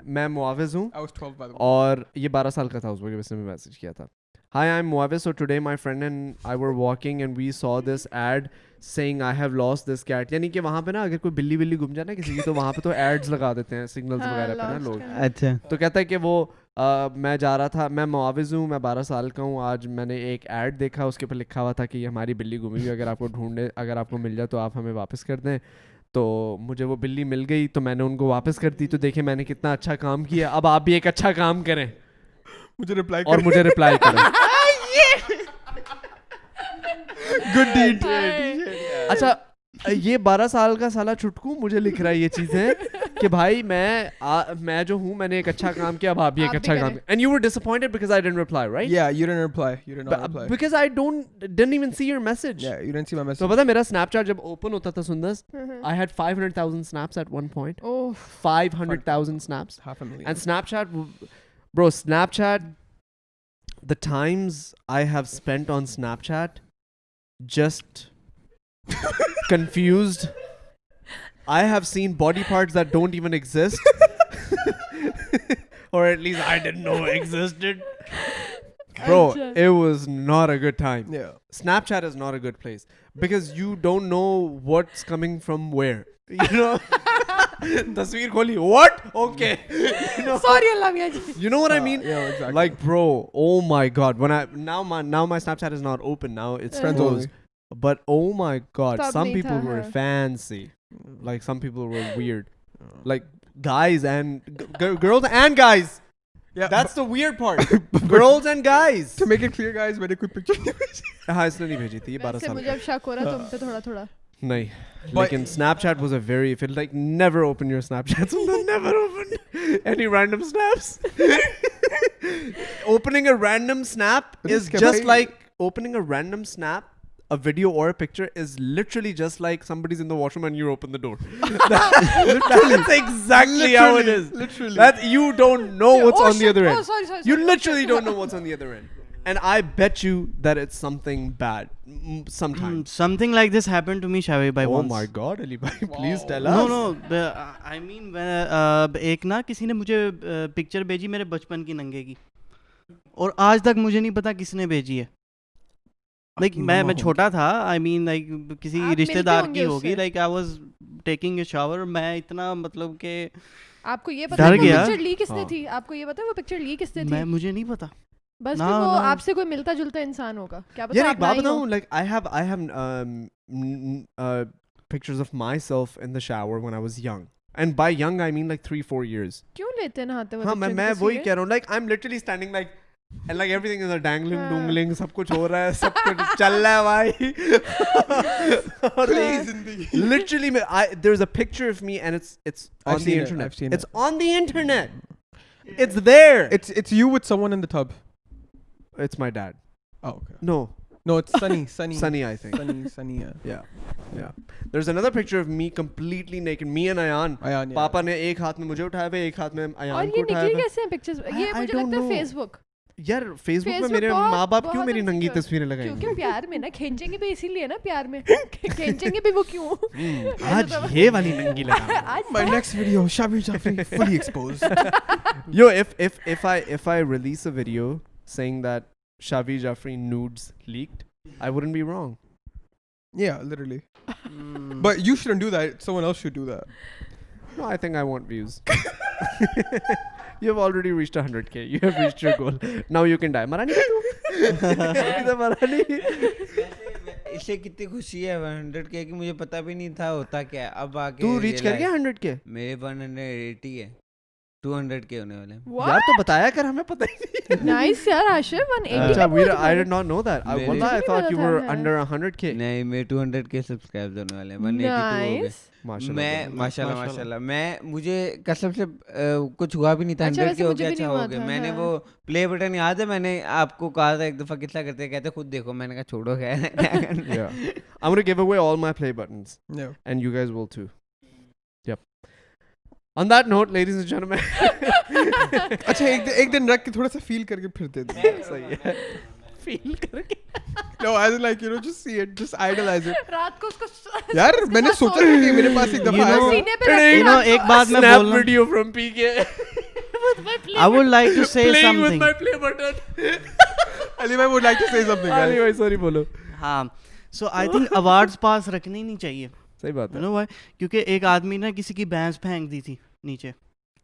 मैं मुआविज हूँ. I was 12 by the way. और ये 12 साल का था उस वक्त इसने मैसेज किया था. Hi, I'm Muawiz. So today my friend and I were walking and we saw this ad saying I have lost this cat. यानी कि वहाँ पे ना अगर कोई बिल्ली गुम जाए ना किसी की तो वहाँ पे तो ads लगा देते हैं सिग्नल्स वगैरह पे ना लोग. अच्छा. तो कहता है कि वो मैं जा रहा था, मैं मुआविज हूँ, मैं 12 साल का हूँ. आज मैंने एक ad देखा, उसके ऊपर लिखा हुआ था कि हमारी बिल्ली गुमी हुई, अगर आपको मिल जाए तो आप हमें वापस कर दें. तो मुझे वो बिल्ली मिल गई तो मैंने उनको वापस कर दी. तो देखें मैंने कितना अच्छा काम किया. अब आप भी एक अच्छा काम करें. मुझे रिप्लाई करें. Good deed. अच्छा, ये 12 साल का साला छुटकू मुझे लिख रहा है ये चीजें कि भाई मैं जो हूँ मैंने एक अच्छा काम किया, अब आप भी एक अच्छा काम. And you were disappointed because I didn't reply, right? Yeah, you didn't reply. You did not reply. Because I didn't even see your message. Yeah, you didn't see my message. तो पता है मेरा Snapchat जब open होता था सुंदर, I had 500,000 snaps at one point. Oh, 500,000 snaps. 500,000. And Snapchat, the times I have spent on Snapchat, just confused. I have seen body parts that don't even exist. Or at least I didn't know existed. Bro, it was not a good time. Yeah. Snapchat is not a good place because you don't know what's coming from where. You know? Tasveer kholi. What? Okay. sorry Allah miya ji. You know what I mean? Yeah, exactly. Like, bro, oh my god. When now my Snapchat is not open. Now it's Friends closed. only. But oh my god, Tab some nahi people tha, were haan. fancy. Like some people were weird. Like guys and girls and guys. Yeah, That's the weird part. Girls and guys. to make it clear, guys, मैंने कोई picture नहीं भेजी. हाँ, इसने नहीं भेजी थी ये 12 वैसे साल. मुझे अब शक हो रहा तुम पे थोड़ा नहीं. Lekin Snapchat was a very, if it like never open your Snapchat. Never open any random snaps. Opening a random snap is just like opening a random snap. A video or a picture is literally just like somebody's in the washroom and you open the door. That's exactly how it is. Literally. That you don't know what's on the other end. sorry You literally don't know what's on the other end. And I bet you that it's something bad sometimes. Something like this happened to me, Shavi, by Oh once. my God, Ali bhai, please tell us. No, I mean, एक ना किसी ने मुझे picture भेजी मेरे बचपन की नंगे की, और आज तक मुझे नहीं पता किसने भेजी है. Like मैं छोटा था, I mean like किसी रिश्तेदार की होगी. Like I was taking a shower, मैं इतना मतलब के आपको ये पता है डर वो गया. पिक्चर ली किसने थी? आपको ये पता है वो पिक्चर ली किसने थी? मुझे नहीं पता. बस फिर वो आपसे कोई मिलता जुलता इंसान होगा. क्या पता यार आप एक बात नहीं हो. बताऊं, like I have pictures of myself in the shower when I was young. And by young I mean like 3-4 years. क्यों लेते हैं नहाते हुए? हाँ, मैं वही कह रहा हूँ. Like I'm literally standing like and like everything is a dangling dungling, सब कुछ हो रहा है, सब कुछ चल रहा है भाई. Literally there's a picture of me and it's on the internet. I've seen it's on the internet. It's there. It's you with someone in the tub. It's my dad. Oh, okay. No, No, it's Sunny. Sunny, I think. Sunny, yeah. Yeah. There's another picture of me completely naked. Me and Ayan. Ayan, yeah. पापा ने एक हाथ में मुझे उठाया हुआ, एक हाथ में और अयान को ये उठाया निकली हुआ. कैसे हैं पिक्चर्स? ये I मुझे don't लगता है know. फेसबुक. यार फेसबुक में मेरे बहुत- माँ बाप क्यों बहुत मेरी नंगी insecure. तस्वीरें क्योंकि लगाएंगे? प्यार में ना खींचेंगे भी इसीलिए ना प्यार में. खींचेंगे भी वो क्यों? आज ये वाली नंगी लगा. आज My next video, Shabir Jafri fully exposed. Yo, if I release a video saying that Shavi Jafri nudes leaked, I wouldn't be wrong. Yeah, literally. But you shouldn't do that. Someone else should do that. No, I think I want views. You have already reached 100k. You have reached your goal. Now you can die. Marani Marani. इसे कितनी खुशी है 100k की, मुझे पता भी नहीं था होता क्या है। अब आके तू रीच कर गया 100k? मेरे 180 है, 200k होने वाले हैं। यार तो बताया कर, हमें पता ही नहीं। नाइस यार आशिफ 180 अच्छा, I did not know that. I thought you were under 100k. नहीं, मेरे 200k सब्सक्राइब होने वाले हैं, 182 हो गए। माशाल्लाह मैं मुझे कसम से कुछ हुआ भी नहीं था। 100k हो गया, अच्छा हो गया। मैंने वो प्ले बटन याद है, मैंने आपको कहा था एक दफा कितना करते कहते खुद देखो, मैंने कहा छोड़ो खैर। Yeah, I'm gonna give away all my play buttons. Yeah. And you guys will too. Yep. On that note, ladies and gentlemen. अच्छा एक दिन रख के थोड़ा सा फील करके फिर दे दे। सही है। Feel करके। No, as in like, you know, just see it, just idolize it. रात को उसको यार मैंने सोचा था कि मेरे पास एक दफा आएगा। सीने पे रख के You know, एक बात मैं Snap बोलना, video from PK. I would like to say Playing with something. my play button. Ali bhai would like to say something. guys. Ali bhai, sorry बोलो। हाँ, so I think awards पास रखने ही नहीं चाहिए। सही बात You है। know why? क्योंकि एक आदमी ना किसी की भैंस फेंक दी थी नीचे।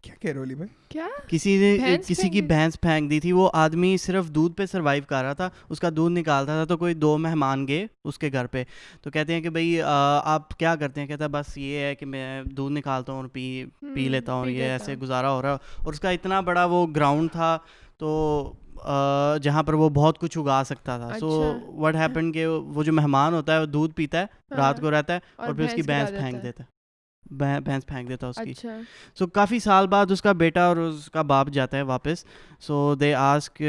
क्या कह रहे हो अली भाई? क्या किसी ने भैंस किसी फेंक की दी? भैंस फेंक दी थी। वो आदमी सिर्फ दूध पे सरवाइव कर रहा था, उसका दूध निकालता था। तो कोई 2 मेहमान गए उसके घर पे, तो कहते हैं कि भाई आप क्या करते हैं? कहता है बस ये है कि मैं दूध निकालता हूँ और पी लेता हूँ, पी ये लेता ऐसे हूँ। गुजारा हो रहा है। और उसका इतना बड़ा वो ग्राउंड था, तो जहाँ पर वो बहुत कुछ उगा सकता था। सो अच्छा। व्हाट हैपेंड कि वो जो मेहमान होता है वो दूध पीता है, रात को रहता है, और और फिर उसकी भैंस भैंस गिरा फेंक देता है। देता है। भैंस फेंक देता है उसकी। अच्छा सो काफ़ी साल बाद उसका बेटा और उसका बाप जाता है वापस। सो दे आस्क,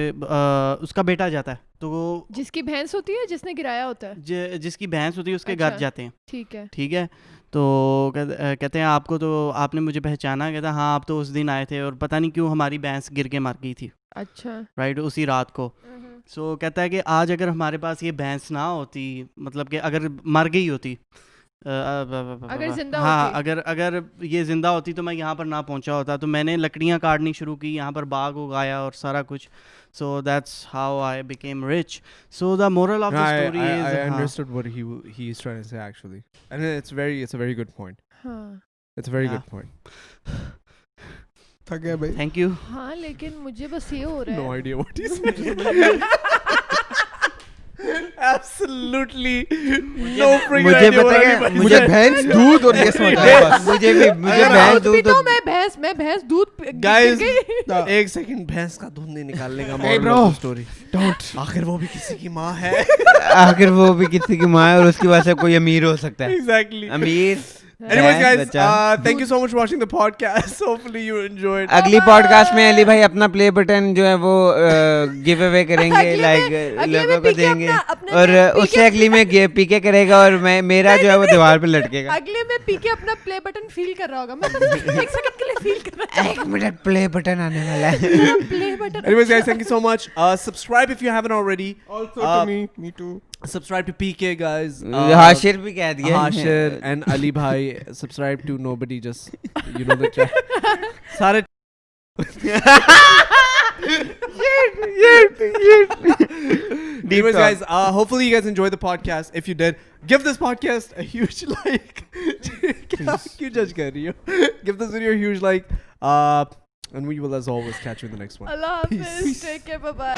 उसका बेटा जाता है, तो वो जिसकी भैंस होती है जिसने गिराया होता है, जिसकी भैंस होती है उसके घर अच्छा। जाते हैं। ठीक है। ठीक है, तो कहते हैं आपको तो आपने मुझे पहचाना? कहता है हाँ, आप तो उस दिन आए थे और पता नहीं क्यों हमारी भैंस गिर के मर गई थी, अच्छा राइट, उसी रात को। सो कहता है कि आज अगर हमारे पास ये भैंस ना होती, मतलब कि अगर मर गई होती, अगर जिंदा हाँ, होती। अगर ये जिंदा होती तो मैं यहाँ पर ना पहुँचा होता। तो मैंने लकड़ियाँ काटनी शुरू की, यहाँ पर बाग उगाया और सारा कुछ। So that's how I became rich. So the moral of the story I is, understood what he is trying to say actually, and it's a very good point. हाँ It's a very Yeah. good point. थक गया भाई। Thank you. हाँ लेकिन मुझे बस ये हो रहा No है idea what he said. Absolutely no freaking मुझे idea पता what है, anybody मुझे said. भैंस दूध और ये समझ आया बस। मुझे अगर भैंस दूध दूध पीता हूँ, मैं भैंस दूध Guys, गिर एक सेकंड, भैंस का दूध नहीं निकालने का Hey moral bro, of the story. Don't. आखिर वो भी किसी की माँ है. आखिर वो भी किसी की माँ है और उसकी वजह से कोई अमीर हो सकता है। Exactly. अमीर। Anyways, guys, बच्चा। thank you so much for watching the podcast. Hopefully you enjoyed. अगली पॉडकास्ट में अली भाई अपना प्ले बटन जो है वो गिव अवे करेंगे, अगले लाइक में लोगों को पीके देंगे, अपना और पीके उससे अगली में पीके करेगा और मैं मेरा जो है वो दीवार पे लटकेगा। अगले में पीके अपना प्ले बटन फील कर रहा होगा। मैं बस एक सेकंड के लिए फील कर रहा 1 मिनट प्ले बटन आने वाला है। हूँ play button. Anyways, guys, thank you so much. Subscribe if you haven't already. Also to me too. Subscribe to PK, guys. Hashir भी कह दिया। Hashir and Ali Bhai. Subscribe to nobody, just you know the chat. सारे Anyways, guys, hopefully you guys enjoyed the podcast. If you did, give this podcast a huge like. क्यों judge कर रही हो? Give this video a huge like. And we will, as always, catch you in the next one. अल्लाह हाफिज़, take care, bye bye.